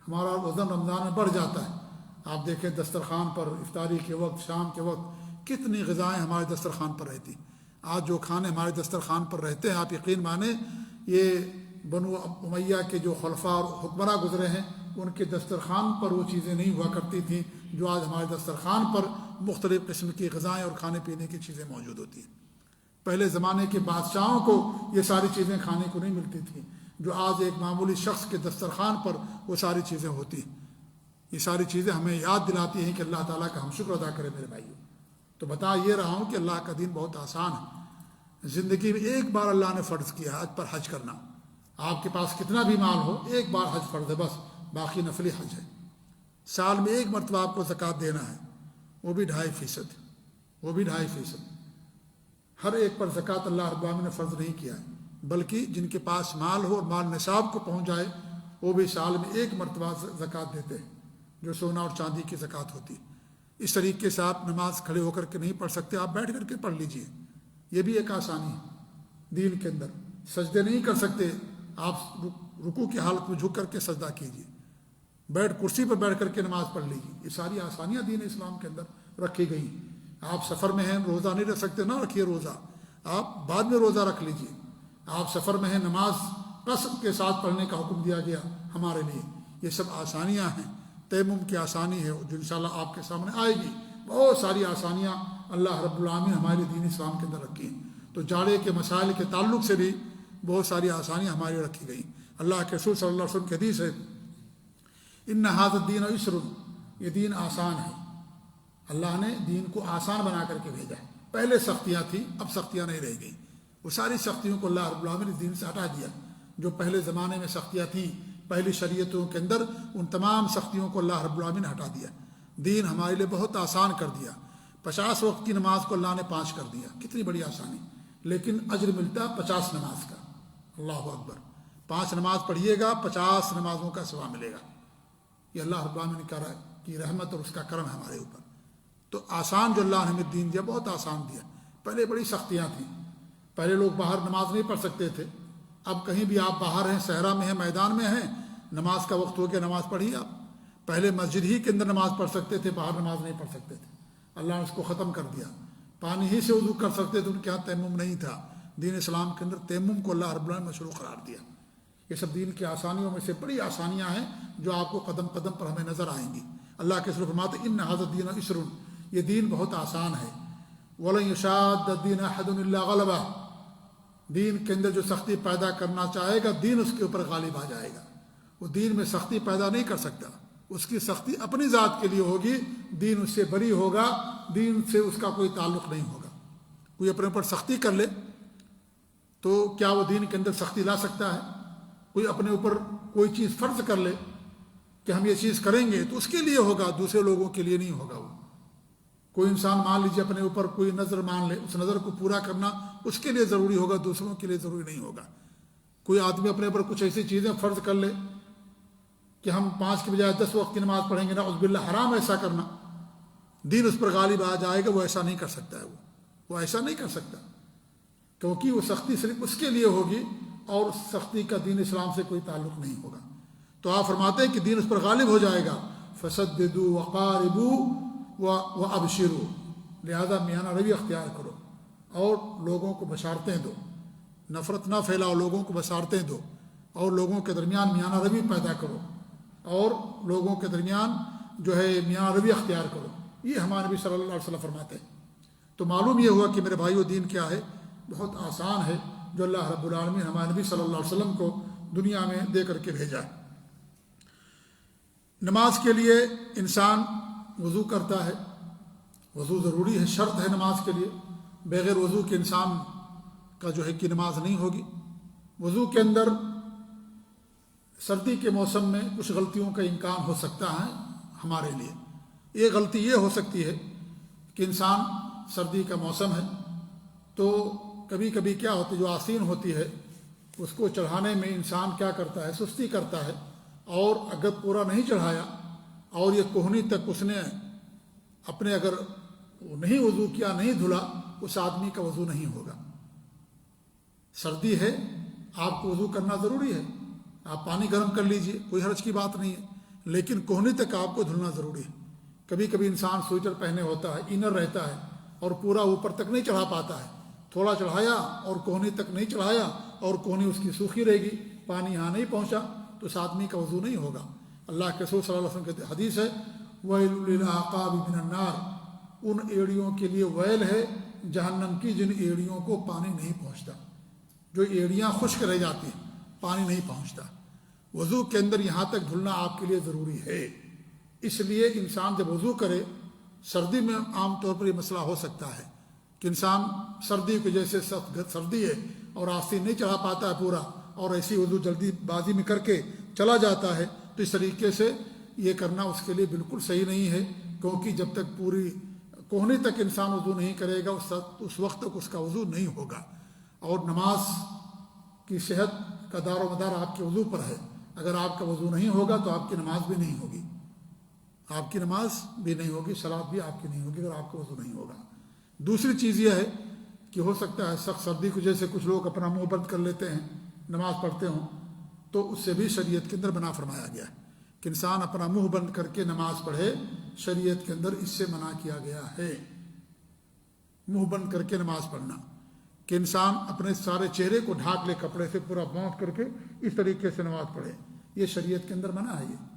ہمارا وزن رمضان میں بڑھ جاتا ہے۔ آپ دیکھیں دسترخوان پر افطاری کے وقت، شام کے وقت کتنی غذائیں ہمارے دسترخوان پر رہتی، آج جو کھانے ہمارے دسترخوان پر رہتے ہیں، آپ یقین مانیں یہ بنو امیہ کے جو خلفاء اور حکمراں گزرے ہیں ان کے دسترخوان پر وہ چیزیں نہیں ہوا کرتی تھیں جو آج ہمارے دسترخوان پر مختلف قسم کی غذائیں اور کھانے پینے کی چیزیں موجود ہوتی ہیں۔ پہلے زمانے کے بادشاہوں کو یہ ساری چیزیں کھانے کو نہیں ملتی تھیں جو آج ایک معمولی شخص کے دسترخوان پر وہ ساری چیزیں ہوتی ہیں۔ یہ ساری چیزیں ہمیں یاد دلاتی ہیں کہ اللہ تعالیٰ کا ہم شکر ادا کریں میرے بھائیوں۔ تو بتا یہ رہا ہوں کہ اللہ کا دین بہت آسان ہے۔ زندگی میں ایک بار اللہ نے فرض کیا حج پر حج کرنا۔ آپ کے پاس کتنا بھی مال ہو، ایک بار حج فرض ہے، بس باقی نفلی حج ہے۔ سال میں ایک مرتبہ آپ کو زکوٰۃ دینا ہے، وہ بھی 2.5%۔ ہر ایک پر زکوٰۃ اللہ رب العالمین نے فرض نہیں کیا ہے، بلکہ جن کے پاس مال ہو اور مال نصاب کو پہنچ جائے وہ بھی سال میں ایک مرتبہ زکوٰۃ دیتے ہیں، جو سونا اور چاندی کی زکوٰۃ ہوتی ہے۔ اس طریقے سے آپ نماز کھڑے ہو کر کے نہیں پڑھ سکتے، آپ بیٹھ کر کے پڑھ لیجئے، یہ بھی ایک آسانی ہے دین کے اندر۔ سجدے نہیں کر سکتے، آپ رکوع کی حالت میں جھک کر کے سجدہ کیجئے، کرسی پر بیٹھ کر کے نماز پڑھ لیجیے۔ یہ ساری آسانیاں دین اسلام کے اندر رکھی گئی۔ آپ سفر میں ہیں، روزہ نہیں رکھ سکتے، نہ رکھیے روزہ، آپ بعد میں روزہ رکھ لیجیے۔ آپ سفر میں ہیں، نماز قصر کے ساتھ پڑھنے کا حکم دیا گیا ہمارے لیے۔ یہ سب آسانیاں ہیں، تیمم کی آسانی ہے جو انشاءاللہ آپ کے سامنے آئے گی۔ بہت ساری آسانیاں اللہ رب العالمین ہمارے دین اسلام کے اندر رکھی ہیں۔ تو جاڑے کے مسائل کے تعلق سے بھی بہت ساری آسانیاں ہماری رکھی گئی۔ اللہ کے رسول صلی اللہ علیہ وسلم کی حدیث ہے، ان ھذا الدین یسر، یہ دین آسان ہے۔ اللہ نے دین کو آسان بنا کر کے بھیجا ہے۔ پہلے سختیاں تھیں، اب سختیاں نہیں رہ گئی۔ وہ ساری سختیوں کو اللہ رب العالمین نے دین سے ہٹا دیا۔ جو پہلے زمانے میں سختیاں تھیں پہلی شریعتوں کے اندر، ان تمام سختیوں کو اللہ رب العالمین نے ہٹا دیا۔ دین ہمارے لیے بہت آسان کر دیا۔ 50 وقت کی نماز کو اللہ نے 5 کر دیا، کتنی بڑی آسانی، لیکن اجر ملتا 50 نماز کا۔ اللہ اکبر، 5 نماز پڑھیے گا 50 نمازوں کا ثواب ملے گا۔ یہ اللہ رب العالمین کی رحمت اور اس کا کرم ہے ہمارے اوپر۔ تو آسان جو اللہ نے ہمیں دین دیا بہت آسان دیا۔ پہلے بڑی سختیاں تھیں، پہلے لوگ باہر نماز نہیں پڑھ سکتے تھے۔ اب کہیں بھی آپ باہر ہیں، صحرا میں ہیں، میدان میں ہیں، نماز کا وقت ہو گیا، نماز پڑھیے آپ۔ پہلے مسجد ہی کے اندر نماز پڑھ سکتے تھے، باہر نماز نہیں پڑھ سکتے تھے۔ اللہ نے اس کو ختم کر دیا۔ پانی ہی سے وضو کر سکتے تھے، ان کے ہاں تیمم نہیں تھا۔ دین اسلام کے اندر تیمم کو اللہ رب العالمین نے مشروع قرار دیا۔ یہ سب دین کی آسانیوں میں سے بڑی آسانیاں ہیں جو آپ کو قدم قدم پر ہمیں نظر آئیں گی۔ اللہ کے رسول فرماتے ہیں ان ھذا الدین یسر، یہ دین بہت آسان ہے۔ وَلَن يُشَادَّ الدِّينَ أَحَدٌ إِلَّا غَلَبَهُ، دین کے اندر جو سختی پیدا کرنا چاہے گا دین اس کے اوپر غالب آ جائے گا۔ وہ دین میں سختی پیدا نہیں کر سکتا، اس کی سختی اپنی ذات کے لیے ہوگی، دین اس سے بری ہوگا، دین سے اس کا کوئی تعلق نہیں ہوگا۔ کوئی اپنے اوپر سختی کر لے تو کیا وہ دین کے اندر سختی لا سکتا ہے؟ کوئی اپنے اوپر کوئی چیز فرض کر لے کہ ہم یہ چیز کریں گے تو اس کے لیے ہوگا، دوسرے لوگوں کے لیے نہیں ہوگا۔ وہ کوئی انسان مان لیجیے اپنے اوپر کوئی نظر مان لے، اس نظر کو پورا کرنا اس کے لیے ضروری ہوگا، دوسروں کے لیے ضروری نہیں ہوگا۔ کوئی آدمی اپنے اوپر کچھ ایسی چیزیں فرض کر لے کہ ہم 5 کی بجائے 10 وقت کی نماز پڑھیں گے، نعوذ باللہ، حرام ایسا کرنا، دین اس پر غالب آ جائے گا، وہ ایسا نہیں کر سکتا ہے۔ وہ ایسا نہیں کر سکتا، کیونکہ وہ سختی صرف اس کے لیے ہوگی اور سختی کا دین اسلام سے کوئی تعلق نہیں ہوگا۔ تو آپ فرماتے ہیں کہ دین اس پر غالب ہو جائے گا۔ فَسَدِّدُوا وَقَارِبُوا وَأَبْشِرُوا، لہذا میانہ روی اختیار کرو اور لوگوں کو بشارتیں دو، نفرت نہ پھیلاؤ، لوگوں کو بشارتیں دو، اور لوگوں کے درمیان میانہ روی پیدا کرو، اور لوگوں کے درمیان جو ہے میانہ روی اختیار کرو۔ یہ ہمارے نبی صلی اللہ علیہ وسلم فرماتے ہیں۔ تو معلوم یہ ہوا کہ میرے بھائیو دین کیا ہے، بہت آسان ہے، جو اللہ رب العالمین ہمارے نبی صلی اللہ علیہ وسلم کو دنیا میں دے کر کے بھیجا ہے۔ نماز کے لیے انسان وضو کرتا ہے، وضو ضروری ہے، شرط ہے نماز کے لیے۔ بغیر وضو کے انسان کا جو ہے کہ نماز نہیں ہوگی۔ وضو کے اندر سردی کے موسم میں کچھ غلطیوں کا امکان ہو سکتا ہے ہمارے لیے۔ ایک غلطی یہ ہو سکتی ہے کہ انسان، سردی کا موسم ہے تو کبھی کبھی کیا ہوتا ہے، جو آسین ہوتی ہے اس کو چڑھانے میں انسان کیا کرتا ہے، سستی کرتا ہے، اور اگر پورا نہیں چڑھایا اور یہ کوہنی تک اس نے اپنے اگر نہیں وضو کیا، نہیں دھلا، اس آدمی کا وضو نہیں ہوگا۔ سردی ہے، آپ کو وضو کرنا ضروری ہے، آپ پانی گرم کر لیجئے، کوئی حرج کی بات نہیں ہے، لیکن کوہنی تک آپ کو دھلنا ضروری ہے۔ کبھی کبھی انسان سویٹر پہنے ہوتا ہے، انر رہتا ہے اور پورا اوپر تک نہیں چڑھا پاتا ہے، تھوڑا چڑھایا اور کوہنی تک نہیں چڑھایا اور کوہنی اس کی سوکھی رہے گی، پانی یہاں نہیں پہنچا تو اس آدمی کا وضو نہیں ہوگا۔ اللہ کے رسول صلی اللہ علیہ وسلم کی حدیث ہے ویل للعقاب من النار، ان ایڑیوں کے لیے ویل ہے جہنم کی جن ایڑیوں کو پانی نہیں پہنچتا، جو ایڑیاں خشک رہ جاتی ہیں، پانی نہیں پہنچتا۔ وضو کے اندر یہاں تک دھلنا آپ کے لیے ضروری ہے۔ اس لیے انسان جب وضو کرے، سردی میں عام طور پر یہ مسئلہ ہو سکتا ہے کہ انسان سردی کی وجہ سے سخت سردی ہے اور آستین نہیں چڑھا پاتا ہے پورا، اور ایسی وضو جلدی بازی میں کر کے چلا جاتا ہے، تو اس طریقے سے یہ کرنا اس کے لیے بالکل صحیح نہیں ہے، کیونکہ جب تک پوری کوہنی تک انسان وضو نہیں کرے گا اس وقت تک اس کا وضو نہیں ہوگا۔ اور نماز کی صحت کا دار و مدار آپ کے وضو پر ہے، اگر آپ کا وضو نہیں ہوگا تو آپ کی نماز بھی نہیں ہوگی، آپ کی نماز بھی نہیں ہوگی، صلاۃ بھی آپ کی نہیں ہوگی اگر آپ کا وضو نہیں ہوگا۔ دوسری چیز یہ ہے کہ ہو سکتا ہے سخت سردی کی وجہ سے کچھ لوگ اپنا منہ بند کر لیتے ہیں نماز پڑھتے ہوں، تو اس سے بھی شریعت کے اندر منع فرمایا گیا ہے کہ انسان اپنا منہ بند کر کے نماز پڑھے، شریعت کے اندر اس سے منع کیا گیا ہے، منہ بند کر کے نماز پڑھنا، کہ انسان اپنے سارے چہرے کو ڈھانک لے کپڑے سے پورا باندھ کر کے اس طریقے سے نماز پڑھے، یہ شریعت کے اندر منع ہے۔ یہ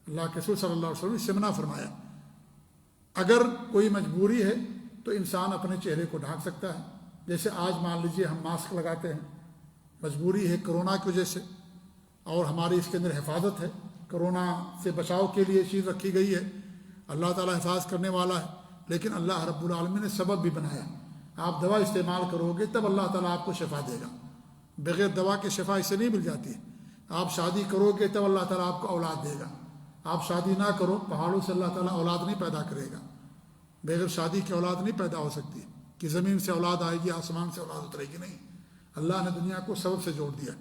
اللہ کے رسول صلی اللہ علیہ وسلم اس سے منع فرمایا۔ اگر کوئی مجبوری ہے تو انسان اپنے چہرے کو ڈھانک سکتا ہے، جیسے آج مان لیجئے ہم ماسک لگاتے ہیں، مجبوری ہے کرونا کی وجہ سے، اور ہماری اس کے اندر حفاظت ہے، کرونا سے بچاؤ کے لیے چیز رکھی گئی ہے، اللہ تعالیٰ حفاظت کرنے والا ہے، لیکن اللہ رب العالمین نے سبب بھی بنایا۔ آپ دوا استعمال کرو گے تب اللہ تعالیٰ آپ کو شفا دے گا، بغیر دوا کے شفا اسے نہیں مل جاتی ہے۔ آپ شادی کرو گے تب اللہ تعالیٰ آپ کو اولاد دے گا، آپ شادی نہ کرو، پہاڑوں سے اللہ تعالیٰ اولاد نہیں پیدا کرے گا، بغیر شادی کی اولاد نہیں پیدا ہو سکتی کہ زمین سے اولاد آئے گی، آسمان سے اولاد اترے گی، نہیں، اللہ نے دنیا کو سبب سے جوڑ دیا۔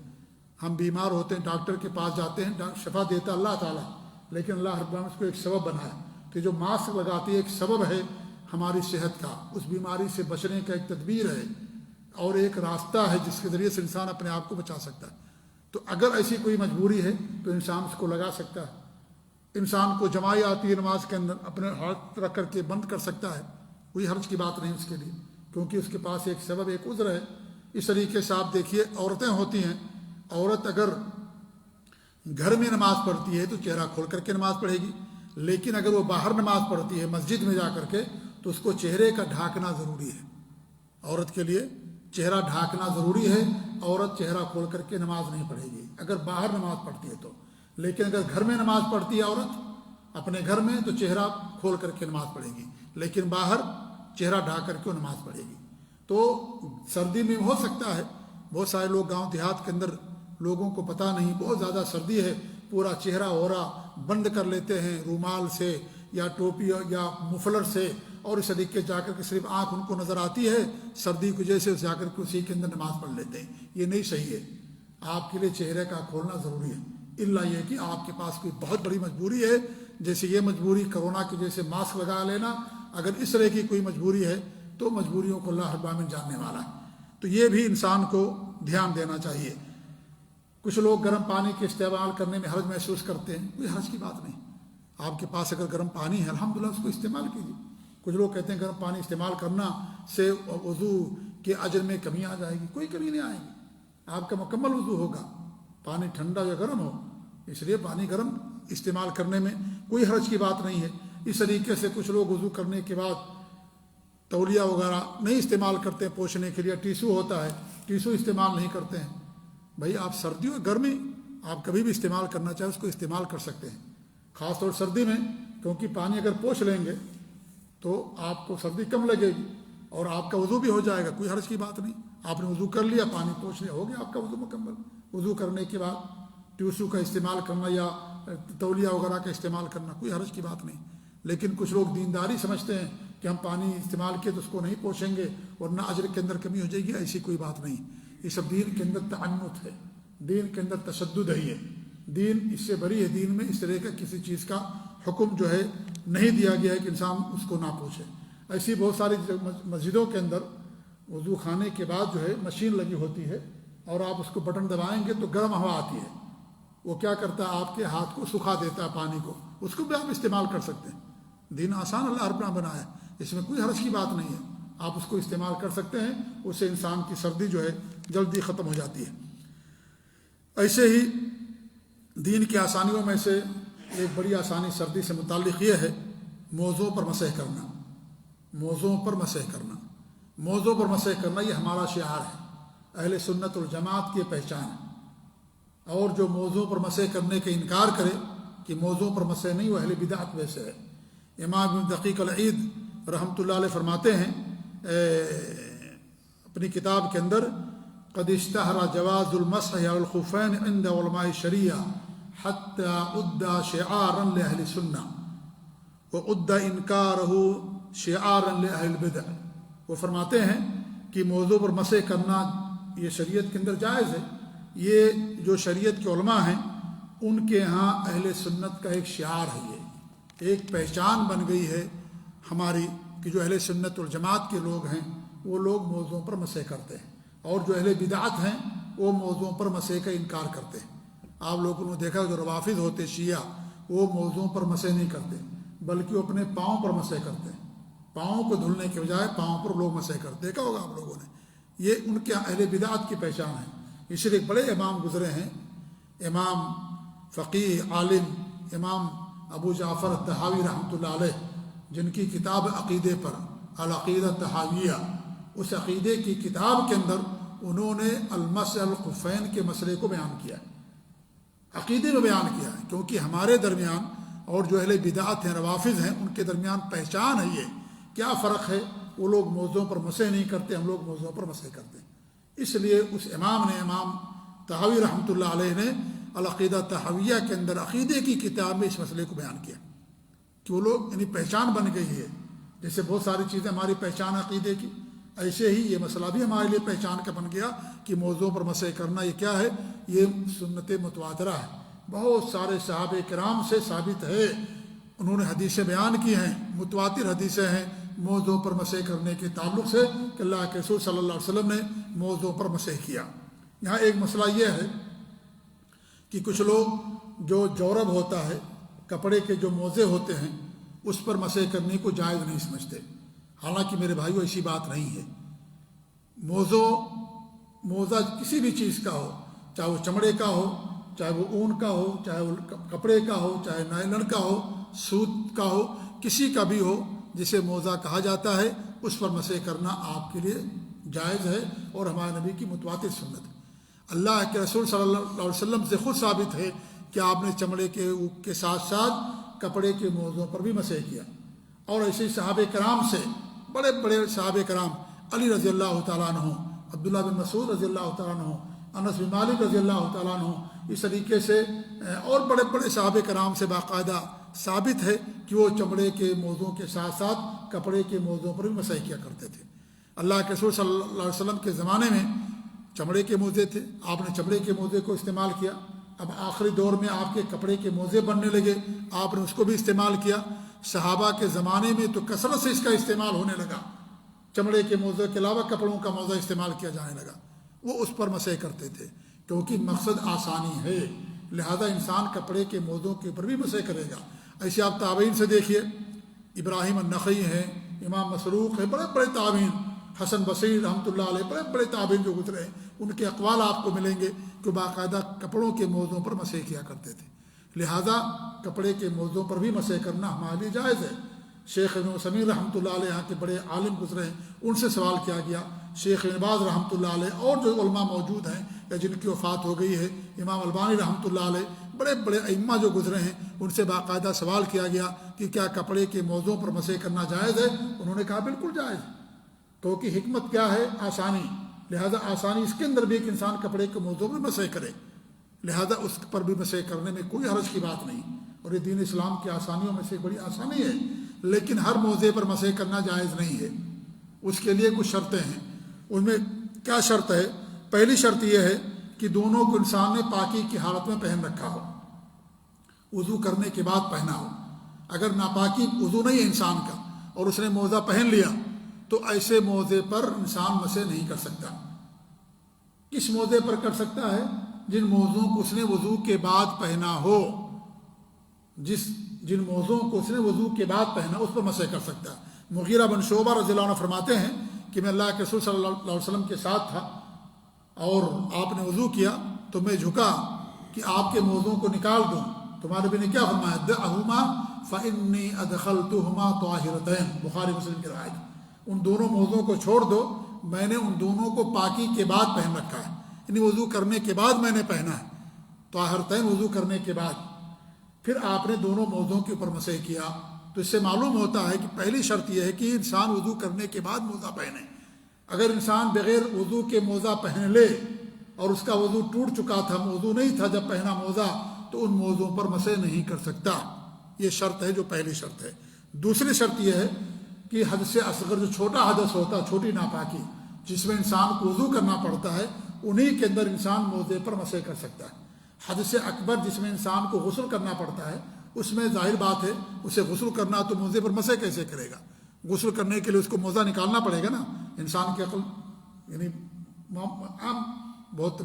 ہم بیمار ہوتے ہیں، ڈاکٹر کے پاس جاتے ہیں، شفا دیتا اللہ تعالیٰ، لیکن اللہ رب العالمین نے اس کو ایک سبب بنایا کہ جو ماسک لگاتی ہے ایک سبب ہے ہماری صحت کا، اس بیماری سے بچنے کا ایک تدبیر ہے اور ایک راستہ ہے جس کے ذریعے سے انسان اپنے آپ کو بچا سکتا ہے۔ تو اگر ایسی کوئی مجبوری ہے تو انسان اس کو لگا سکتا ہے۔ انسان کو جمائی آتی ہے نماز کے اندر، اپنے ہاتھ رکھ کر کے بند کر سکتا ہے، کوئی حرج کی بات نہیں اس کے لیے، کیونکہ اس کے پاس ایک سبب، ایک عذر ہے۔ اس طریقے سے آپ دیکھیے عورتیں ہوتی ہیں، عورت اگر گھر میں نماز پڑھتی ہے تو چہرہ کھول کر کے نماز پڑھے گی، لیکن اگر وہ باہر نماز پڑھتی ہے مسجد میں جا کر کے تو اس کو چہرے کا ڈھانکنا ضروری ہے۔ عورت کے لیے چہرہ ڈھانکنا ضروری ہے، عورت چہرہ کھول کر کے نماز نہیں پڑھے گی اگر باہر نماز پڑھتی ہے تو، لیکن اگر گھر میں نماز پڑھتی ہے عورت اپنے گھر میں تو چہرہ کھول کر کے نماز پڑھے گی، لیکن باہر چہرہ ڈھانک کر کے وہ نماز پڑھے گی۔ تو سردی میں ہو سکتا ہے بہت سارے لوگ گاؤں دیہات کے اندر لوگوں کو پتہ نہیں، بہت زیادہ سردی ہے، پورا چہرہ اورا بند کر لیتے ہیں رومال سے یا ٹوپی یا مفلر سے، اور اس طریقے جا کر کے صرف آنکھ ان کو نظر آتی ہے سردی کی وجہ سے، جا کر کے اسی کے اندر نماز پڑھ لیتے ہیں۔ یہ نہیں صحیح ہے، آپ کے لیے چہرے کا کھولنا ضروری ہے، الا یہ کہ آپ کے پاس کوئی بہت بڑی مجبوری ہے، جیسے یہ مجبوری کرونا کی وجہ سے ماسک لگا لینا، اگر اس طرح کی کوئی مجبوری ہے تو مجبوریوں کو اللہ رب العالمین جاننے والا ہے، تو یہ بھی انسان کو دھیان دینا چاہیے۔ کچھ لوگ گرم پانی کے استعمال کرنے میں حرج محسوس کرتے ہیں، کوئی حرج کی بات نہیں، آپ کے پاس اگر گرم پانی ہے الحمدللہ اس کو استعمال کیجیے۔ کچھ لوگ کہتے ہیں گرم پانی استعمال کرنا سے وضو کے اجر میں کمی آ جائے گی، کوئی کمی نہیں آئے گی، آپ کا مکمل وضو ہوگا، پانی ٹھنڈا یا گرم ہو، اس لیے پانی گرم استعمال کرنے میں کوئی حرج کی بات نہیں ہے۔ اس طریقے سے کچھ لوگ وضو کرنے کے بعد تولیہ وغیرہ نہیں استعمال کرتے پوچھنے کے لیے، ٹیشو ہوتا ہے، ٹیشو استعمال نہیں کرتے ہیں۔ بھائی آپ سردیوں گرمی آپ کبھی بھی استعمال کرنا چاہیں اس کو استعمال کر سکتے ہیں، خاص طور سردی میں، کیونکہ پانی اگر پوچھ لیں گے تو آپ کو سردی کم لگے گی اور آپ کا وضو بھی ہو جائے گا، کوئی حرج کی بات نہیں۔ آپ نے وضو کر لیا، پانی پوچھ لیا، ہو گیا آپ کا وضو مکمل۔ وضو کرنے کے بعد ٹیشو کا استعمال کرنا یا تولیہ وغیرہ کا استعمال کرنا کوئی حرج کی بات نہیں، لیکن کچھ لوگ دینداری سمجھتے ہیں کہ ہم پانی استعمال کیے تو اس کو نہیں پوچھیں گے ورنہ اجر کے اندر کمی ہو جائے گی، ایسی کوئی بات نہیں۔ یہ سب دین کے اندر تعنت ہے، دین کے اندر تشدد ہے، یہ دین اس سے بری ہے، دین میں اس طرح کا کسی چیز کا حکم جو ہے نہیں دیا گیا ہے کہ انسان اس کو نہ پوچھے۔ ایسی بہت ساری مسجدوں کے اندر وضو خانے کے بعد جو ہے مشین لگی ہوتی ہے اور آپ اس کو بٹن دبائیں گے تو گرم ہوا آتی ہے، وہ کیا کرتا ہے آپ کے ہاتھ کو سکھا دیتا ہے پانی کو، اس کو بھی آپ استعمال کر سکتے ہیں۔ دین آسان اللہ رب نے بنایا ہے، اس میں کوئی حرج کی بات نہیں ہے، آپ اس کو استعمال کر سکتے ہیں، اس سے انسان کی سردی جو ہے جلدی ختم ہو جاتی ہے۔ ایسے ہی دین کی آسانیوں میں سے ایک بڑی آسانی سردی سے متعلق یہ ہے موزوں پر مسح کرنا۔ موزوں پر مسح کرنا، موزوں پر مسح کرنا یہ ہمارا شعار ہے، اہل سنت والجماعت کی پہچان ہے۔ اور جو موزوں پر مسح کرنے کا انکار کرے کہ موزوں پر مسح نہیں، وہ اہل بدعت میں سے ہے۔ امام ابن دقیق العید رحمۃ اللہ علیہ فرماتے ہیں اپنی کتاب کے اندر، قد اشتہر جواز المسح علی الخفین عند علماء الشریعہ حتی عد شعارا لأہل السنہ وعد انکارہ شعارا لأہل البدع۔ وہ فرماتے ہیں کہ موضوع پر مسح کرنا یہ شریعت کے اندر جائز ہے، یہ جو شریعت کے علماء ہیں ان کے ہاں اہل سنت کا ایک شعار ہے، یہ ایک پہچان بن گئی ہے ہماری کہ جو اہل سنت والجماعت کے لوگ ہیں وہ لوگ موضوعوں پر مسح کرتے ہیں، اور جو اہل بدعت ہیں وہ موضوعوں پر مسح کا انکار کرتے ہیں۔ آپ لوگوں نے دیکھا جو روافض ہوتے شیعہ، وہ موضوعوں پر مسح نہیں کرتے بلکہ وہ اپنے پاؤں پر مسح کرتے ہیں، پاؤں کو دھلنے کے بجائے پاؤں پر لوگ مسح کرتے، دیکھا ہوگا آپ لوگوں نے، یہ ان کے اہل بدعت کی پہچان ہے۔ اس لیے ایک بڑے امام گزرے ہیں، امام فقیہ عالم امام ابو جعفر الطحاوی رحمۃ اللہ علیہ، جن کی کتاب عقیدے پر العقیدہ الطحاویہ، اس عقیدے کی کتاب کے اندر انہوں نے المسح الخفین کے مسئلے کو بیان کیا ہے، عقیدے میں بیان کیا ہے، کیونکہ ہمارے درمیان اور جو اہل بدعت ہیں روافض ہیں ان کے درمیان پہچان ہے یہ کیا فرق ہے، وہ لوگ موضوعوں پر مسح نہیں کرتے، ہم لوگ موضوعوں پر مسح کرتے ہیں۔ اس لیے اس امام نے، امام طحاوی رحمۃ اللہ علیہ نے العقیدہ طحاویہ کے اندر عقیدے کی کتاب میں اس مسئلے کو بیان کیا کہ وہ لوگ یعنی پہچان بن گئی ہے، جیسے بہت ساری چیزیں ہماری پہچان عقیدے کی، ایسے ہی یہ مسئلہ بھی ہمارے لیے پہچان کا بن گیا کہ موضوع پر مسح کرنا یہ کیا ہے، یہ سنت متواترہ ہے، بہت سارے صحابہ کرام سے ثابت ہے، انہوں نے حدیثیں بیان کی ہیں، متواتر حدیثیں ہیں موضوع پر مسح کرنے کے تعلق سے کہ اللہ کے رسول صلی اللہ علیہ وسلم نے موضوع پر مسح کیا۔ یہاں ایک مسئلہ یہ ہے کہ کچھ لوگ جو جورب ہوتا ہے، کپڑے کے جو موزے ہوتے ہیں، اس پر مسح کرنے کو جائز نہیں سمجھتے، حالانکہ میرے بھائیو ایسی بات نہیں ہے۔ موزہ کسی بھی چیز کا ہو، چاہے وہ چمڑے کا ہو، چاہے وہ اون کا ہو، چاہے وہ کپڑے کا ہو، چاہے نائلن کا ہو، سوت کا ہو، کسی کا بھی ہو جسے موزہ کہا جاتا ہے، اس پر مسح کرنا آپ کے لیے جائز ہے اور ہمارے نبی کی متواتر سنت ہے۔ اللہ کے رسول صلی اللہ علیہ وسلم سے خود ثابت ہے کہ آپ نے چمڑے کے ساتھ ساتھ کپڑے کے موضوع پر بھی مسح کیا، اور ایسے ہی صحابہ کرام سے بڑے بڑے صحابہ کرام، علی رضی اللہ تعالیٰ عنہ، عبداللہ بن مسعود رضی اللہ تعالیٰ عنہ، انس بن مالک رضی اللہ تعالیٰ عنہ، اس طریقے سے اور بڑے بڑے صحابہ کرام سے باقاعدہ ثابت ہے کہ وہ چمڑے کے موضوع کے ساتھ ساتھ کپڑے کے موضوع پر بھی مسح کیا کرتے تھے۔ اللہ کے رسول صلی اللہ علیہ وسلم کے زمانے میں چمڑے کے موزے تھے، آپ نے چمڑے کے موزے کو استعمال کیا، اب آخری دور میں آپ کے کپڑے کے موزے بننے لگے، آپ نے اس کو بھی استعمال کیا۔ صحابہ کے زمانے میں تو کثرت سے اس کا استعمال ہونے لگا، چمڑے کے موزے کے علاوہ کپڑوں کا موزہ استعمال کیا جانے لگا، وہ اس پر مسح کرتے تھے کیونکہ مقصد آسانی ہے، لہذا انسان کپڑے کے موزوں کے اوپر بھی مسح کرے گا۔ ایسے آپ تابعین سے دیکھیے، ابراہیم النخعی ہیں، امام مسروق ہیں، بڑے بڑے تابعین، حسن بصری رحمۃ اللہ علیہ، بڑے بڑے تابعین جو گزرے ہیں، ان کے اقوال آپ کو ملیں گے کہ باقاعدہ کپڑوں کے موضوع پر مسح کیا کرتے تھے، لہذا کپڑے کے موضوع پر بھی مسح کرنا ہمارے لیے جائز ہے۔ شیخ ابن عثیمین رحمۃ اللہ علیہ یہاں کے بڑے عالم گزرے ہیں، ان سے سوال کیا گیا، شیخ ابن باز رحمۃ اللہ علیہ اور جو علماء موجود ہیں یا جن کی وفات ہو گئی ہے، امام البانی رحمۃ اللہ علیہ، بڑے بڑے ائمہ جو گزرے ہیں، ان سے باقاعدہ سوال کیا گیا کہ کیا کپڑے کے موضوع پر مسح کرنا جائز ہے؟ انہوں نے کہا بالکل جائز، کیونکہ حکمت کیا ہے؟ آسانی، لہذا آسانی اس کے اندر بھی ایک انسان کپڑے کے موضوع میں مسح کرے، لہذا اس پر بھی مسح کرنے میں کوئی حرج کی بات نہیں، اور یہ دین اسلام کی آسانیوں میں سے ایک بڑی آسانی ہے۔ لیکن ہر موضع پر مسح کرنا جائز نہیں ہے، اس کے لیے کچھ شرطیں ہیں۔ ان میں کیا شرط ہے؟ پہلی شرط یہ ہے کہ دونوں کو انسان نے پاکی کی حالت میں پہن رکھا ہو، وضو کرنے کے بعد پہنا ہو۔ اگر ناپاکی وضو نہیں ہے انسان کا اور اس نے موزہ پہن لیا تو ایسے موزے پر انسان مسح نہیں کر سکتا۔ کس موزے پر کر سکتا ہے؟ جن موضوعوں کو اس نے وضو کے بعد پہنا ہو، جن موضوعوں کو اس نے وضو کے بعد پہنا اس پر مسح کر سکتا ہے۔ مغیرہ بن شعبہ رضی اللہ عنہ فرماتے ہیں کہ میں اللہ کے رسول صلی اللہ علیہ وسلم کے ساتھ تھا اور آپ نے وضو کیا تو میں جھکا کہ آپ کے موزوں کو نکال دوں. تمہارے نبی نے کیا فرمایا؟ دعہما فإنی ادخلتہما طاہرتین، بخاری مسلم کی روایت. ان دونوں موزوں کو چھوڑ دو، میں نے ان دونوں کو پاکی کے بعد پہن رکھا ہے، یعنی وضو کرنے کے بعد میں نے پہنا ہے. طاہرتین وضو کرنے کے بعد. پھر آپ نے دونوں موزوں کے اوپر مسح کیا. تو اس سے معلوم ہوتا ہے کہ پہلی شرط یہ ہے کہ انسان وضو کرنے کے بعد موزہ پہنے. اگر انسان بغیر وضو کے موزہ پہن لے اور اس کا وضو ٹوٹ چکا تھا، وضو نہیں تھا جب پہنا موزہ، تو ان موزوں پر مسح نہیں کر سکتا. یہ شرط ہے جو پہلی شرط ہے. دوسری شرط یہ ہے کہ حدث اصغر، جو چھوٹا حدث ہوتا ہے، چھوٹی ناپاکی جس میں انسان کو وضو کرنا پڑتا ہے، انہی کے اندر انسان موزے پر مسح کر سکتا ہے. حدث اکبر جس میں انسان کو غسل کرنا پڑتا ہے، اس میں ظاہر بات ہے اسے غسل کرنا تو موزے پر مسح کیسے کرے گا؟ غسل کرنے کے لیے اس کو موزہ نکالنا پڑے گا نا. انسان کی عقل یعنی عام بہت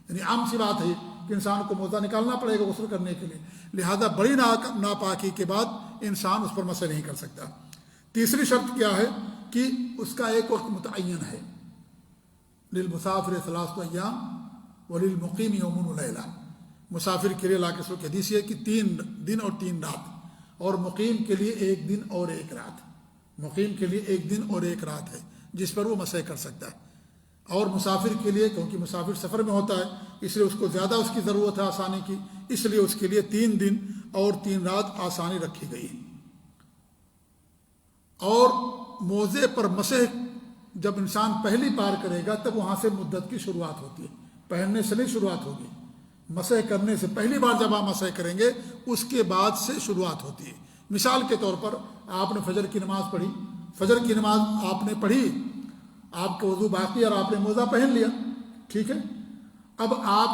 یعنی عام سی بات ہے کہ انسان کو موزہ نکالنا پڑے گا غسل کرنے کے لیے. لہذا بڑی ناپاکی کے بعد انسان اس پر مسح نہیں کر سکتا. تیسری شرط کیا ہے کہ اس کا ایک وقت متعین ہے. للمسافر ثلاثۃ ایام وللمقیم یوم ولیلہ. مسافر کے لیے اللہ کے رسول کی حدیث ہے کہ 3 دن اور 3 رات، اور مقیم کے لیے 1 دن اور 1 رات. مقیم کے لیے 1 دن اور 1 رات ہے جس پر وہ مسح کر سکتا ہے. اور مسافر کے لیے، کیونکہ مسافر سفر میں ہوتا ہے اس لیے اس کو زیادہ اس کی ضرورت ہے آسانی کی، اس لیے اس کے لیے 3 دن اور 3 رات آسانی رکھی گئی. اور موزے پر مسح جب انسان پہلی بار کرے گا تب وہاں سے مدت کی شروعات ہوتی ہے. پہننے سے نہیں شروعات ہوگی، مسح کرنے سے پہلی بار جب آپ مسح کریں گے اس کے بعد سے شروعات ہوتی ہے. مثال کے طور پر آپ نے فجر کی نماز پڑھی، فجر کی نماز آپ نے پڑھی، آپ کا وضو باقی اور آپ نے موزہ پہن لیا، ٹھیک ہے. اب آپ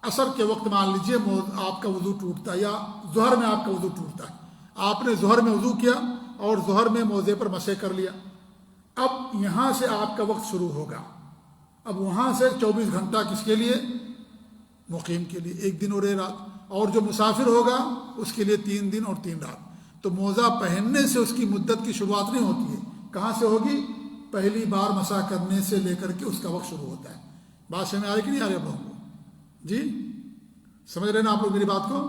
عصر کے وقت مان لیجئے آپ کا وضو ٹوٹتا ہے، یا ظہر میں آپ کا وضو ٹوٹتا ہے. آپ نے ظہر میں وضو کیا اور ظہر میں موزے پر مسح کر لیا. اب یہاں سے آپ کا وقت شروع ہوگا. اب وہاں سے 24 گھنٹہ کس کے لیے؟ مقیم کے لیے 1 دن اور 1 رات. اور جو مسافر ہوگا اس کے لیے 3 دن اور 3 رات. تو موزہ پہننے سے اس کی مدت کی شروعات نہیں ہوتی ہے. کہاں سے ہوگی؟ پہلی بار مسح کرنے سے لے کر کے اس کا وقت شروع ہوتا ہے. بات سمجھ آ رہی کہ نہیں آ رہی آپ لوگوں کو؟ جی سمجھ رہے نا آپ لوگ میری بات کو؟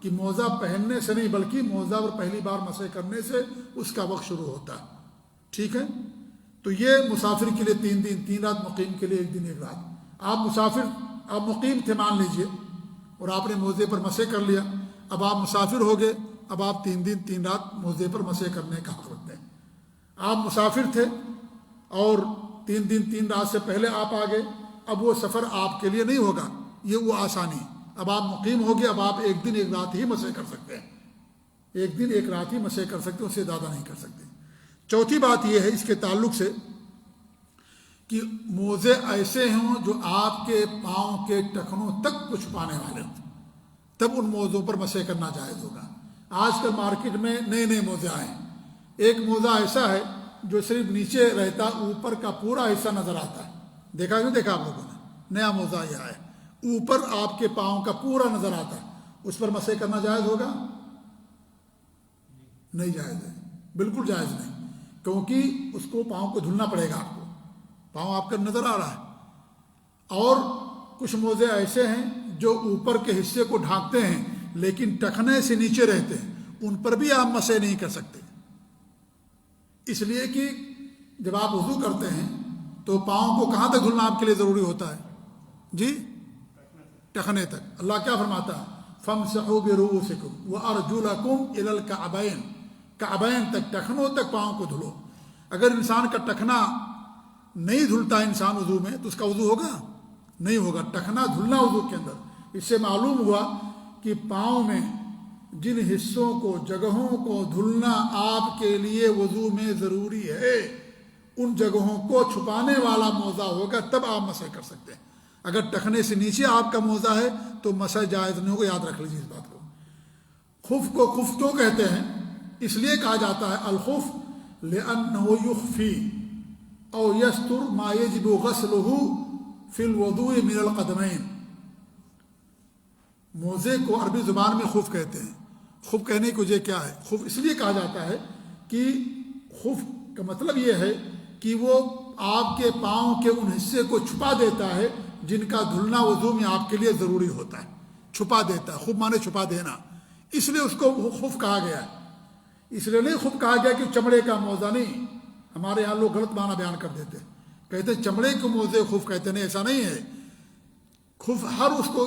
کہ موزہ پہننے سے نہیں بلکہ موزہ اور پہلی بار مسح کرنے سے اس کا وقت شروع ہوتا ہے. ٹھیک ہے. تو یہ مسافر کے لیے 3 دن 3 رات، مقیم کے لیے 1 دن 1 رات. آپ مسافر، آپ مقیم تھے مان لیجئے، اور آپ نے موزے پر مسح کر لیا. اب آپ مسافر ہو گئے، اب آپ 3 دن 3 رات موزے پر مسح کرنے کا حق رکھتے ہیں. آپ مسافر تھے اور 3 دن 3 رات سے پہلے آپ آ گئے، اب وہ سفر آپ کے لیے نہیں ہوگا، یہ وہ آسانی. اب آپ مقیم ہو گئے، اب آپ 1 دن 1 رات ہی مسح کر سکتے ہیں. 1 دن 1 رات ہی مسح کر سکتے ہیں، اس سے زیادہ نہیں کر سکتے. چوتھی بات یہ ہے اس کے تعلق سے کہ موزے ایسے ہوں جو آپ کے پاؤں کے ٹخنوں تک کو چھپانے والے ہوں، تب ان موزوں پر مسح کرنا جائز ہوگا. آج کل مارکیٹ میں نئے نئے موزے آئے ہیں. ایک موزہ ایسا ہے جو صرف نیچے رہتا، اوپر کا پورا حصہ نظر آتا ہے. دیکھا نہیں دیکھا آپ لوگوں نے؟ نیا موزہ یہ ہے، اوپر آپ کے پاؤں کا پورا نظر آتا ہے. اس پر مسح کرنا جائز ہوگا؟ نہیں جائز ہے، بالکل جائز نہیں. کیونکہ اس کو پاؤں کو دھلنا پڑے گا. آپ کو پاؤں آپ کا نظر آ رہا ہے. اور کچھ موزے ایسے ہیں جو اوپر کے حصے کو ڈھانکتے ہیں لیکن ٹخنے سے نیچے رہتے ہیں، ان پر بھی آپ مسح نہیں کر سکتے. اس لیے کہ جب آپ وضو کرتے ہیں تو پاؤں کو کہاں تک دھلنا آپ کے لیے ضروری ہوتا ہے؟ جی ٹخنے تک. اللہ کیا فرماتا ہے؟ فَامْسَحُوا بِرُؤُوسِكُمْ وَأَرْجُلَكُمْ إِلَى الْكَعْبَيْنِ. کعبین تک، ٹخنوں تک پاؤں کو دھلو. اگر انسان کا ٹخنا نہیں دھلتا انسان وضو میں تو اس کا وضو ہوگا؟ نہیں ہوگا. ٹخنا دھلنا وضو کے اندر. اس سے معلوم ہوا کہ پاؤں میں جن حصوں کو، جگہوں کو دھلنا آپ کے لیے وضو میں ضروری ہے، ان جگہوں کو چھپانے والا موزہ ہوگا تب آپ مسح کر سکتے ہیں. اگر ٹخنے سے نیچے آپ کا موزہ ہے تو مسح جائز نہیں ہوگا. یاد رکھ لیجیے اس بات کو. خف کو خف کیوں کہتے ہیں؟ اس لیے کہا جاتا ہے الخف لأنه يخفي او يستر ما يجب غسله في الوضوء من القدمين. موزے کو عربی زبان میں خف کہتے ہیں. خف کہنے کی وجہ کیا ہے؟ خف اس لیے کہا جاتا ہے کہ خف کا مطلب یہ ہے کہ وہ آپ کے پاؤں کے ان حصے کو چھپا دیتا ہے جن کا دھلنا وضو میں آپ کے لیے ضروری ہوتا ہے. چھپا دیتا ہے، خف مانے چھپا دینا، اس لیے اس کو خف کہا گیا ہے. اس لیے نہیں خف کہا گیا کہ چمڑے کا موزہ نہیں. ہمارے یہاں لوگ غلط معنی بیان کر دیتے، کہتے ہیں چمڑے کے موزے خف کہتے نہیں، ایسا نہیں ہے. خف ہر اس کو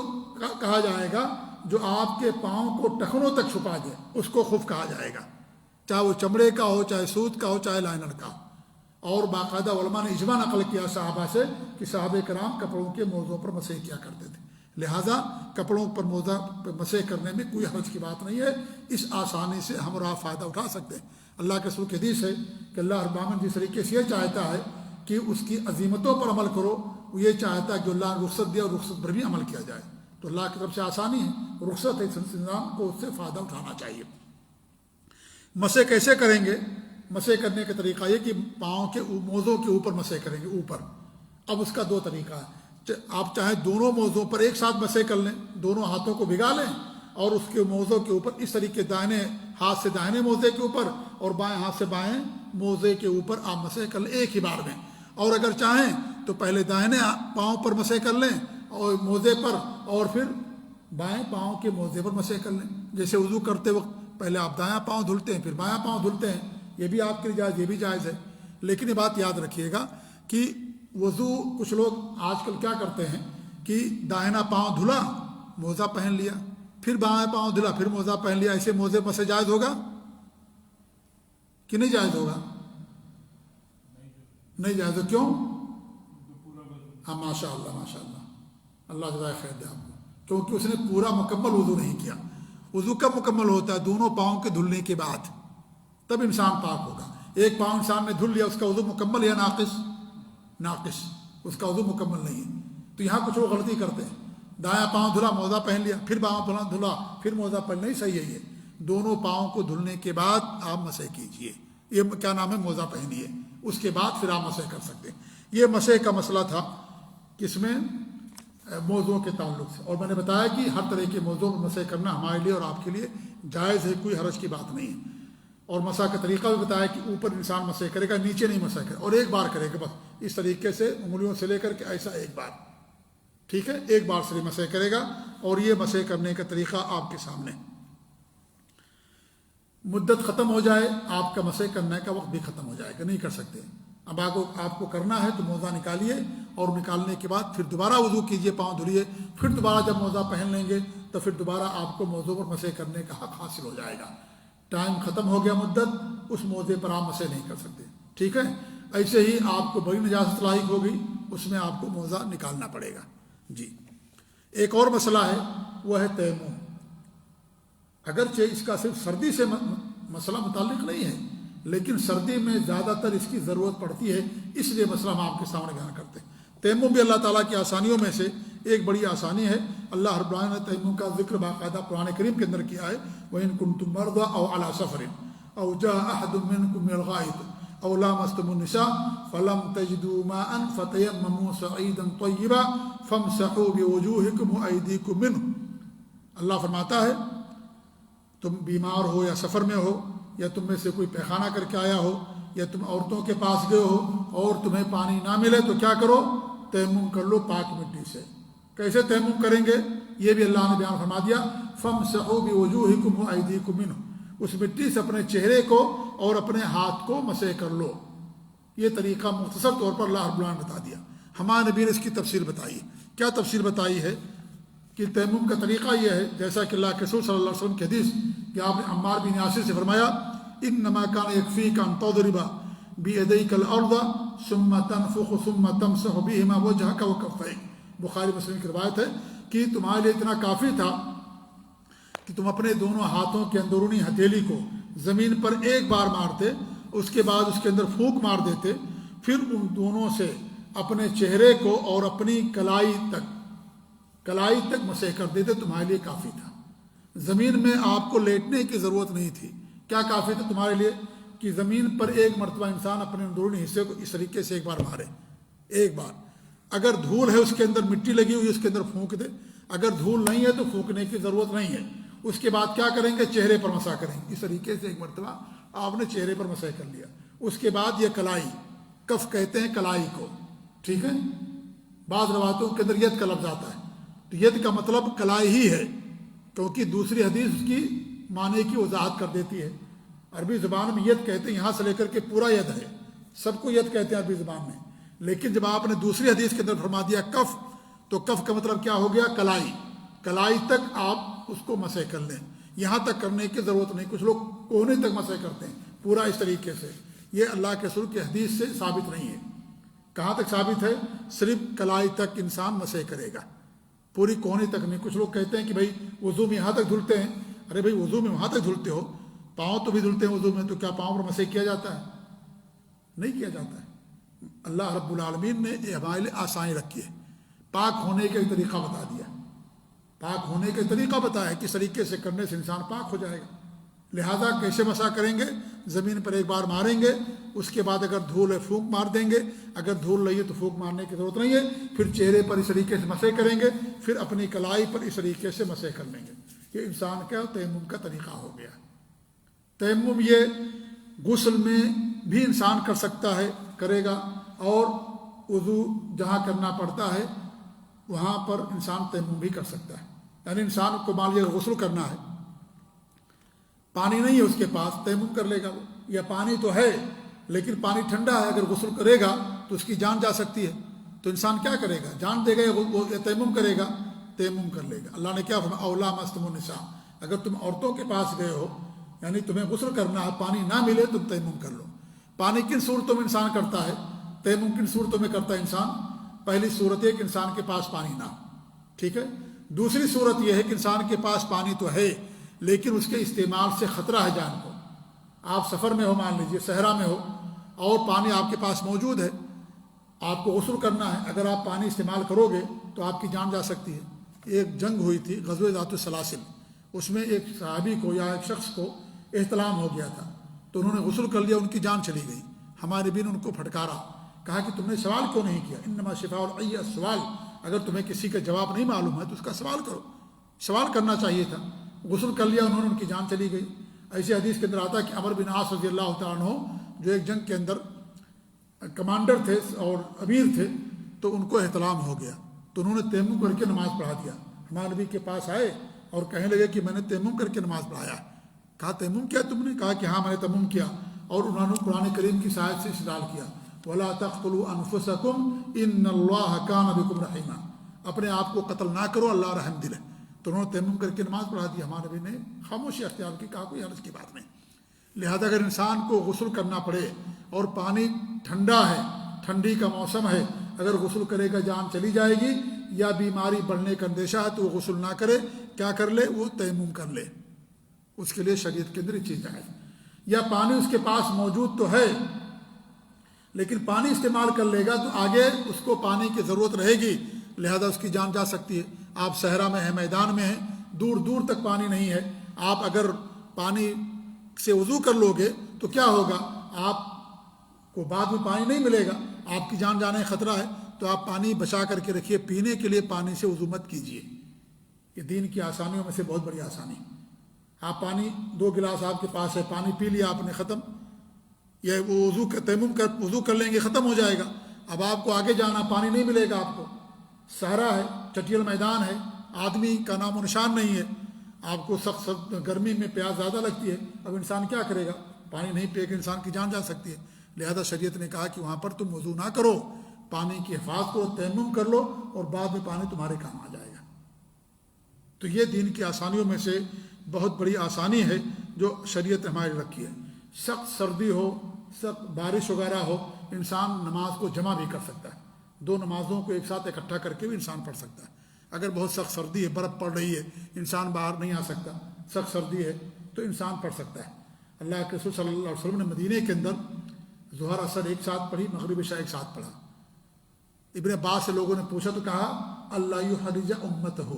کہا جائے گا جو آپ کے پاؤں کو ٹخنوں تک چھپا دے، اس کو خف کہا جائے گا، چاہے وہ چمڑے کا ہو، چاہے سوت کا ہو، چاہے لائنر کا ہو. اور باقاعدہ علماء نے اجماع نقل کیا صحابہ سے کہ صحابہ کرام کپڑوں کے موزوں پر مسح کیا کرتے تھے. لہٰذا کپڑوں پر موزہ مسح کرنے میں کوئی حرج کی بات نہیں ہے. اس آسانی سے ہم اور فائدہ اٹھا سکتے ہیں. اللہ کے رسول کی حدیث ہے کہ اللہ رب العالمین جس طریقے سے یہ چاہتا ہے کہ اس کی عظیمتوں پر عمل کرو، وہ یہ چاہتا ہے کہ اللہ نے رخصت دیا اور رخصت پر بھی عمل کیا جائے. تو اللہ کی طرف سے آسانی ہے، رخصت ہے، اس نظام کو اس سے فائدہ اٹھانا چاہیے. مسح کیسے کریں گے؟ مسح کرنے کا طریقہ یہ کہ پاؤں کے موزوں کے اوپر مسح کریں گے، اوپر. اب اس کا دو طریقہ ہے. آپ چاہیں دونوں موزوں پر ایک ساتھ مسح کر لیں، دونوں ہاتھوں کو بھگا لیں اور اس کے موزوں کے اوپر اس طریقے دائنے ہاتھ سے دائنے موزے کے اوپر اور بائیں ہاتھ سے بائیں موزے کے اوپر آپ مسح کر لیں ایک ہی بار میں. اور اگر چاہیں تو پہلے دائنے پاؤں پر مسح کر لیں اور موزے پر، اور پھر بائیں پاؤں کے موزے پر مسح کر لیں. جیسے وضو کرتے وقت پہلے آپ دایاں پاؤں دھلتے ہیں پھر بایاں پاؤں دھلتے ہیں، یہ بھی آپ کے لیے جائز، یہ بھی جائز ہے. لیکن یہ بات یاد رکھیے گا کہ وضو کچھ لوگ آج کل کیا کرتے ہیں کہ دائنا پاؤں دھلا موزہ پہن لیا، پھر بایاں پاؤں دھلا پھر موزہ پہن لیا. ایسے موزے مسح جائز ہوگا کہ نہیں جائز ہوگا؟ نہیں جائز ہو. کیوں؟ ہاں ماشاء اللہ ماشاء اللہ، اللہ جزائے خیر دے آپ کو. کیونکہ اس نے پورا مکمل وضو نہیں کیا. وضو کب مکمل ہوتا ہے؟ دونوں پاؤں کے دھلنے کے بعد، تب انسان پاک ہوگا. ایک پاؤں انسان نے دھل لیا، اس کا وضو مکمل یا ناقص؟ ناقص، اس کا وضو مکمل نہیں ہے. تو یہاں کچھ لوگ غلطی کرتے ہیں، دایاں پاؤں دھلا موزہ پہن لیا، پھر بایاں دھلا پھر موزہ پہن. نہیں صحیح ہے. یہ دونوں پاؤں کو دھلنے کے بعد آپ مسح کیجئے. یہ کیا نام ہے؟ موزہ پہنیے، اس کے بعد پھر آپ مسح کر سکتے ہیں. یہ مسح کا مسئلہ تھا کس میں؟ موضوع کے تعلق سے. اور میں نے بتایا کہ ہر طرح کے موضوع میں مسح کرنا ہمارے لیے اور آپ کے لیے جائز ہے، کوئی حرج کی بات نہیں ہے. اور مسح کا طریقہ بھی بتایا کہ اوپر انسان مسح کرے گا، نیچے نہیں مسح کرے، اور ایک بار کرے گا بس. اس طریقے سے انگلیوں سے لے کر کے ایسا ایک بار، ٹھیک ہے، ایک بار سے مسح کرے گا. اور یہ مسح کرنے کا طریقہ آپ کے سامنے. مدت ختم ہو جائے آپ کا مسح کرنے کا وقت بھی ختم ہو جائے گا، نہیں کر سکتے. اب آپ کو کرنا ہے تو موزہ نکالیے اور نکالنے کے بعد پھر دوبارہ وضو کیجئے، پاؤں دھلیے، پھر دوبارہ جب موزہ پہن لیں گے تو پھر دوبارہ آپ کو موزوں پر مسح کرنے کا حق حاصل ہو جائے گا. ٹائم ختم ہو گیا مدت، اس موزے پر آپ مسح نہیں کر سکتے، ٹھیک ہے. ایسے ہی آپ کو بڑی نجاست لاحق ہوگی، اس میں آپ کو موزہ نکالنا پڑے گا. جی ایک اور مسئلہ ہے، وہ ہے تیمم. اگرچہ اس کا صرف سردی سے مسئلہ متعلق نہیں ہے، لیکن سردی میں زیادہ تر اس کی ضرورت پڑتی ہے، اس لیے مسئلہ ہم آپ کے سامنے بیان کرتے ہیں. تیمم بھی اللہ تعالیٰ کی آسانیوں میں سے ایک بڑی آسانی ہے. اللہ رب العالمین نے تیمم کا ذکر باقاعدہ قرآن کریم کے اندر کیا ہے. وَإِن كُنتُم مَرْضَىٰ أَوْ عَلَىٰ سَفَرٍ أَوْ جَاءَ أَحَدٌ مِّنكُم مِّنَ الْغَائِطِ أَوْ لَامَسْتُمُ النِّسَاءَ فَلَمْ تَجِدُوا مَاءً فَتَيَمَّمُوا صَعِيدًا طَيِّبًا فَامْسَحُوا بِوُجُوهِكُمْ وَأَيْدِيكُم مِّنْهُ. اللہ فرماتا ہے تم بیمار ہو یا سفر میں ہو، یا تم میں سے کوئی پیخانہ کر کے آیا ہو، یا تم عورتوں کے پاس گئے ہو اور تمہیں پانی نہ ملے تو کیا کرو؟ تیمم کر لو پاک مٹی سے. کیسے تیمم کریں گے؟ یہ بھی اللہ نے بیان فرما دیا. فَامْسَحُوا بِوُجُوهِكُمْ وَأَيْدِيكُم مِّنْهُ. اس مٹی سے اپنے چہرے کو اور اپنے ہاتھ کو مسح کر لو. یہ طریقہ مختصر طور پر اللہ رب العالمین نے بتا دیا. ہمارے نبی نے اس کی تفصیل بتائی. کیا تفصیل بتائی ہے؟ کہ تیمم کا طریقہ یہ ہے، جیسا کہ اللہ کے رسول صلی اللہ علیہ وسلم کی حدیث کہ آپ نے عمار بن یاسر سے فرمایا انما کان یکفیک ان تضرب بیدیک الارض ثم تنفخ ثم تمسح بهما وجهك وکفیک. بخاری مسلم کی روایت ہے کہ تمہارے لیے اتنا کافی تھا کہ تم اپنے دونوں ہاتھوں کے اندرونی ہتھیلی کو زمین پر ایک بار مارتے، اس کے بعد اس کے اندر پھونک مار دیتے، پھر ان دونوں سے اپنے چہرے کو اور اپنی کلائی تک مسح کر دیتے. تمہارے لیے کافی تھا. زمین میں آپ کو لیٹنے کی ضرورت نہیں تھی. کیا کافی تھا تمہارے لیے؟ کہ زمین پر ایک مرتبہ انسان اپنے اندرونی حصے کو اس طریقے سے ایک بار مارے، ایک بار. اگر دھول ہے اس کے اندر مٹی لگی ہوئی اس کے اندر پھونک دے، اگر دھول نہیں ہے تو پھونکنے کی ضرورت نہیں ہے. اس کے بعد کیا کریں گے؟ چہرے پر مسح کریں گے. اس طریقے سے ایک مرتبہ آپ نے چہرے پر مسح کر لیا. اس کے بعد یہ کف کہتے ہیں کلائی کو، ٹھیک ہے، بعض روایتوں کے اندر ید کا لفظ آتا ہے، تو ید کا مطلب کلائی ہی ہے، کیونکہ دوسری حدیث اس کی معنی کی وضاحت کر دیتی ہے۔ عربی زبان میں ید کہتے ہیں یہاں سے لے کر کے پورا ید ہے، سب کو ید کہتے ہیں عربی زبان میں، لیکن جب آپ نے دوسری حدیث کے اندر فرما دیا کف، تو کف کا مطلب کیا ہو گیا؟ کلائی، کلائی تک آپ اس کو مسح کر لیں، یہاں تک کرنے کی ضرورت نہیں۔ کچھ لوگ کوہنے تک مسح کرتے ہیں پورا اس طریقے سے، یہ اللہ کے رسول کی حدیث سے ثابت نہیں ہے۔ کہاں تک ثابت ہے؟ صرف کلائی تک انسان مسح کرے گا، پوری کوہنی تک نہیں۔ کچھ لوگ کہتے ہیں کہ بھائی وضو میں یہاں تک دھلتے ہیں، ارے بھائی وضو میں وہاں تک دھلتے ہو، پاؤں تو بھی دھلتے ہیں وضو میں، تو کیا پاؤں پر مسح کیا جاتا ہے؟ نہیں کیا جاتا ہے۔ اللہ رب العالمین نے یہ ہمارے لیے آسانی رکھی ہے، پاک ہونے کا طریقہ بتا دیا، پاک ہونے کا طریقہ بتایا کس طریقے سے کرنے سے انسان پاک ہو جائے گا۔ لہذا کیسے مسح کریں گے؟ زمین پر ایک بار ماریں گے، اس کے بعد اگر دھول ہے پھونک مار دیں گے، اگر دھول نہیں ہے تو پھونک مارنے کی ضرورت نہیں ہے، پھر چہرے پر اس طریقے سے مسح کریں گے، پھر اپنی کلائی پر اس طریقے سے مسح کر لیں گے۔ یہ انسان کا تیمم کا طریقہ ہو گیا۔ تیمم یہ غسل میں بھی انسان کر سکتا ہے، کرے گا، اور وضو جہاں کرنا پڑتا ہے وہاں پر انسان تیمم بھی کر سکتا ہے۔ یعنی انسان کو مان لیجیے غسل کرنا ہے، پانی نہیں ہے اس کے پاس، تیمم کر لے گا وہ، یا پانی تو ہے لیکن پانی ٹھنڈا ہے، اگر غسل کرے گا تو اس کی جان جا سکتی ہے، تو انسان کیا کرے گا؟ جان دے گا یا تیمم کرے گا؟ تیمم کر لے گا۔ اللہ نے کیا فرمایا؟ اولا مستم النساء، اگر تم عورتوں کے پاس گئے ہو، یعنی تمہیں غسل کرنا ہے، پانی نہ ملے تم تیمم کر لو۔ پانی کن صورتوں میں انسان کرتا ہے؟ تیمم کن صورتوں میں کرتا ہے انسان؟ پہلی صورت ہے کہ انسان کے پاس پانی نہ ہو، ٹھیک ہے۔ دوسری صورت یہ ہے کہ انسان کے پاس پانی تو ہے لیکن اس کے استعمال سے خطرہ ہے جان کو۔ آپ سفر میں ہو، مان لیجیے صحرا میں ہو، اور پانی آپ کے پاس موجود ہے، آپ کو غسل کرنا ہے، اگر آپ پانی استعمال کرو گے تو آپ کی جان جا سکتی ہے۔ ایک جنگ ہوئی تھی غزوہ ذات السلاسل، اس میں ایک صحابی کو یا ایک شخص کو احتلام ہو گیا تھا، تو انہوں نے غسل کر لیا، ان کی جان چلی گئی۔ ہمارے نبی نے ان کو پھٹکارا، کہا کہ تم نے سوال کیوں نہیں کیا؟ انما شفاء العی السوال، اگر تمہیں کسی کا جواب نہیں معلوم ہے تو اس کا سوال کرو، سوال کرنا چاہیے تھا۔ غسل کر لیا انہوں نے، ان کی جان چلی گئی۔ ایسی حدیث کے اندر آتا ہے کہ عمر بن عاص رضی اللہ تعالیٰ عنہ جو ایک جنگ کے اندر کمانڈر تھے اور امیر تھے، تو ان کو احتلام ہو گیا، تو انہوں نے تیمم کر کے نماز پڑھا دیا۔ ہمارے نبی کے پاس آئے اور کہنے لگے کہ میں نے تیمم کر کے نماز پڑھایا۔ کہا تیمم کیا تم نے؟ کہا کہ ہاں میں نے تیمم کیا، اور انہوں نے قرآن کریم کی آیت سے استدلال کیا، وَلَا تَقْتُلُوا أَنفُسَكُمْ إِنَّ اللَّهَ كَانَ بِكُمْ رَحِيمًا، اپنے آپ کو قتل نہ کرو، اللہ رحم دل ہے۔ تو انہوں نے تیمم کر کے نماز پڑھا دی۔ ہمارے نبی نے خاموشی اختیار کی، کہا کوئی حرج کی بات نہیں۔ لہذا اگر انسان کو غسل کرنا پڑے اور پانی ٹھنڈا ہے، ٹھنڈی کا موسم ہے، اگر غسل کرے گا جان چلی جائے گی یا بیماری بڑھنے کا اندیشہ ہے، تو وہ غسل نہ کرے، کیا کر لے؟ وہ تیمم کر لے، اس کے لیے شریعت کے اندر یہ چیز جائز۔ یا پانی اس کے پاس موجود تو ہے لیکن پانی استعمال کر لے گا تو آگے اس کو پانی کی ضرورت رہے گی، لہذا اس کی جان جا سکتی ہے۔ آپ صحرا میں ہیں، میدان میں ہیں، دور دور تک پانی نہیں ہے، آپ اگر پانی سے وضو کر لو گے تو کیا ہوگا؟ آپ کو بعد میں پانی نہیں ملے گا، آپ کی جان جانے کا خطرہ ہے، تو آپ پانی بچا کر کے رکھیے۔ پینے کے لیے پانی سے وضو مت کیجیے، یہ دین کی آسانیوں میں سے بہت بڑی آسانی۔ آپ پانی 2 گلاس آپ کے پاس ہے، پانی پی لیا آپ نے، ختم، یہ وضو تیمم کر وضو کر لیں گے، ختم ہو جائے گا۔ اب آپ کو آگے جانا، پانی نہیں ملے گا آپ کو، صحرا ہے، چٹیل میدان ہے، آدمی کا نام و نشان نہیں ہے، آپ کو سخت گرمی میں پیاس زیادہ لگتی ہے، اب انسان کیا کرے گا؟ پانی نہیں پیے گا، انسان کی جان جا سکتی ہے۔ لہذا شریعت نے کہا کہ وہاں پر تم وضو نہ کرو، پانی کی حفاظت کرو، تیمم کر لو، اور بعد میں پانی تمہارے کام آ جائے گا۔ تو یہ دین کی آسانیوں میں سے بہت بڑی آسانی ہے جو شریعت ہماری رکھی ہے۔ سخت سردی ہو، سخت بارش وغیرہ ہو، انسان نماز کو جمع بھی کر سکتا ہے، 2 نمازوں کو ایک ساتھ اکٹھا کر کے بھی انسان پڑھ سکتا ہے۔ اگر بہت سخت سردی ہے، برف پڑ رہی ہے، انسان باہر نہیں آ سکتا، سخت سردی ہے، تو انسان پڑھ سکتا ہے۔ اللہ کے رسول صلی اللہ علیہ وسلم نے مدینے کے اندر ظہر اثر ایک ساتھ پڑھی، مغرب عشاء ایک ساتھ پڑھا۔ ابن عباس سے لوگوں نے پوچھا تو کہا اللہ یحرج امتہ،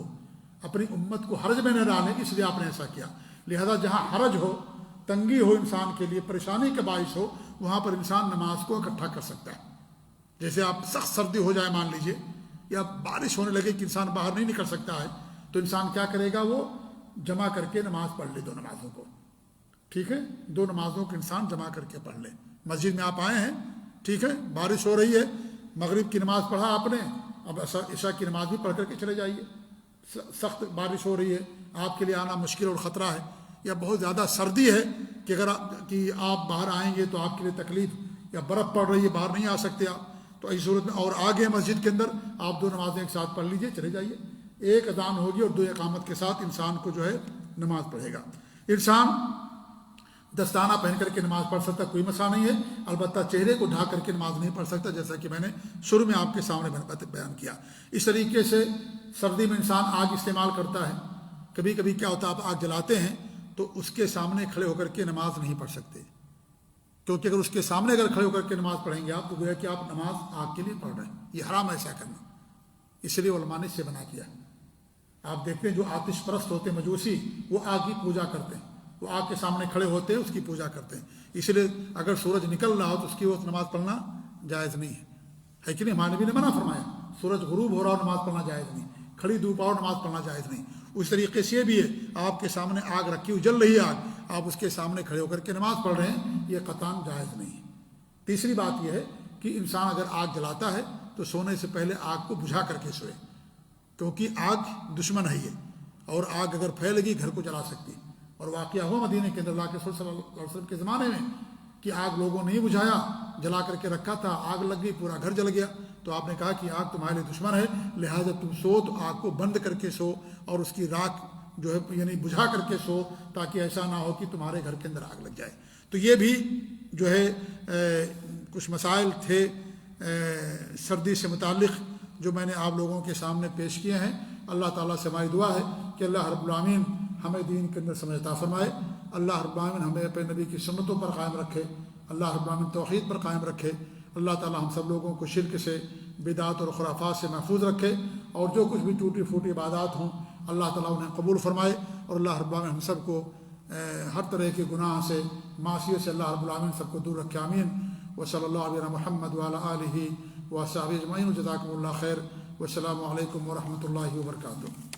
اپنی امت کو حرج میں نہ ڈالے، اس لیے آپ نے ایسا کیا۔ لہذا جہاں حرج ہو، تنگی ہو، انسان کے لیے پریشانی کا باعث ہو، وہاں پر انسان نماز کو اکٹھا کر سکتا ہے۔ جیسے آپ سخت سردی ہو جائے مان لیجئے، یا بارش ہونے لگے کہ انسان باہر نہیں نکل سکتا ہے، تو انسان کیا کرے گا؟ وہ جمع کر کے نماز پڑھ لے 2 نمازوں کو، ٹھیک ہے، 2 نمازوں کو انسان جمع کر کے پڑھ لے۔ مسجد میں آپ آئے ہیں، ٹھیک ہے، بارش ہو رہی ہے، مغرب کی نماز پڑھا آپ نے، اب عشاء کی نماز بھی پڑھ کر کے چلے جائیے. سخت بارش ہو رہی ہے، آپ کے لیے آنا مشکل اور خطرہ ہے، یا بہت زیادہ سردی ہے کہ اگر آپ باہر آئیں گے تو آپ کے لیے تکلیف، یا برف پڑ رہی ہے باہر نہیں آ سکتے آپ، تو ایسی صورت میں اور آگے مسجد کے اندر آپ 2 نمازیں ایک ساتھ پڑھ لیجئے، چلے جائیے. ایک اذان ہوگی اور 2 اقامت کے ساتھ انسان کو جو ہے نماز پڑھے گا. انسان دستانہ پہن کر کے نماز پڑھ سکتا، کوئی مسئلہ نہیں ہے، البتہ چہرے کو ڈھانپ کر کے نماز نہیں پڑھ سکتا، جیسا کہ میں نے شروع میں آپ کے سامنے بیان کیا. اس طریقے سے سردی میں انسان آگ استعمال کرتا ہے. کبھی کبھی کیا ہوتا ہے، آپ آگ جلاتے ہیں تو اس کے سامنے کھڑے ہو کر کے نماز نہیں پڑھ سکتے، کیونکہ اگر اس کے سامنے اگر کھڑے ہو کر کے نماز پڑھیں گے آپ تو گویا کہ آپ نماز آگ کے لیے پڑھ رہے ہیں. یہ حرام ہے ایسا کرنا، اس لیے علماء نے اسے منع کیا. آپ دیکھتے ہیں جو آتش پرست ہوتے ہیں مجوسی، وہ آگ کی پوجا کرتے ہیں، وہ آگ کے سامنے کھڑے ہوتے ہیں، اس کی پوجا کرتے ہیں. اس لیے اگر سورج نکل رہا ہو تو اس کی وقت نماز پڑھنا جائز نہیں ہے کہ نہیں؟ ہمارے نبی نے منع فرمایا، سورج غروب ہو رہا ہو نماز پڑھنا جائز نہیں، کھڑی دھوپ اور نماز پڑھنا جائز نہیں. اس طریقے سے یہ بھی ہے، آپ کے سامنے آگ رکھی ہوئی جل رہی ہے آگ، آپ اس کے سامنے کھڑے ہو کر کے نماز پڑھ رہے ہیں، یہ قطعاً جائز نہیں ہے. تیسری بات یہ ہے کہ انسان اگر آگ جلاتا ہے تو سونے سے پہلے آگ کو بجھا کر کے سوئے، کیونکہ آگ دشمن ہے یہ، اور آگ اگر پھیلے گی گھر کو جلا سکتی. اور واقعہ ہوا مدینے کے اندر اللہ کے رسول صلی اللہ علیہ وسلم کے زمانے میں کہ آگ لوگوں نے نہیں بجھایا، جلا کر کے رکھا تھا، آگ لگ گئی، پورا گھر جل گیا. تو آپ نے کہا کہ آگ تمہارے لیے دشمن ہے، لہٰذا تم سو تو آگ کو بند کر کے سو، اور اس کی راکھ جو ہے یعنی بجھا کر کے سو، تاکہ ایسا نہ ہو کہ تمہارے گھر کے اندر آگ لگ جائے. تو یہ بھی جو ہے کچھ مسائل تھے سردی سے متعلق جو میں نے آپ لوگوں کے سامنے پیش کیے ہیں. اللہ تعالیٰ سے ہماری دعا ہے کہ اللہ رب العالمین ہمیں دین کے اندر سمجھ عطا فرمائے. اللہ رب العالمین ہمیں اپنے نبی کی سنتوں پر قائم رکھے. اللہ رب العالمین توحید پر قائم رکھے. اللہ تعالیٰ ہم سب لوگوں کو شرک سے، بدعات اور خرافات سے محفوظ رکھے، اور جو کچھ بھی ٹوٹی پھوٹی عبادات ہوں اللہ تعالیٰ انہیں قبول فرمائے. اور اللہ رب العالمین ہم سب کو ہر طرح کے گناہ سے، معصیت سے اللہ رب العالمین سب کو دور رکھے. آمین. وصلی اللہ علیہ محمد وعلی آلہ وصحبہ اجمعین. جزاکم اللہ خیر. والسلام علیکم ورحمۃ اللہ وبرکاتہ.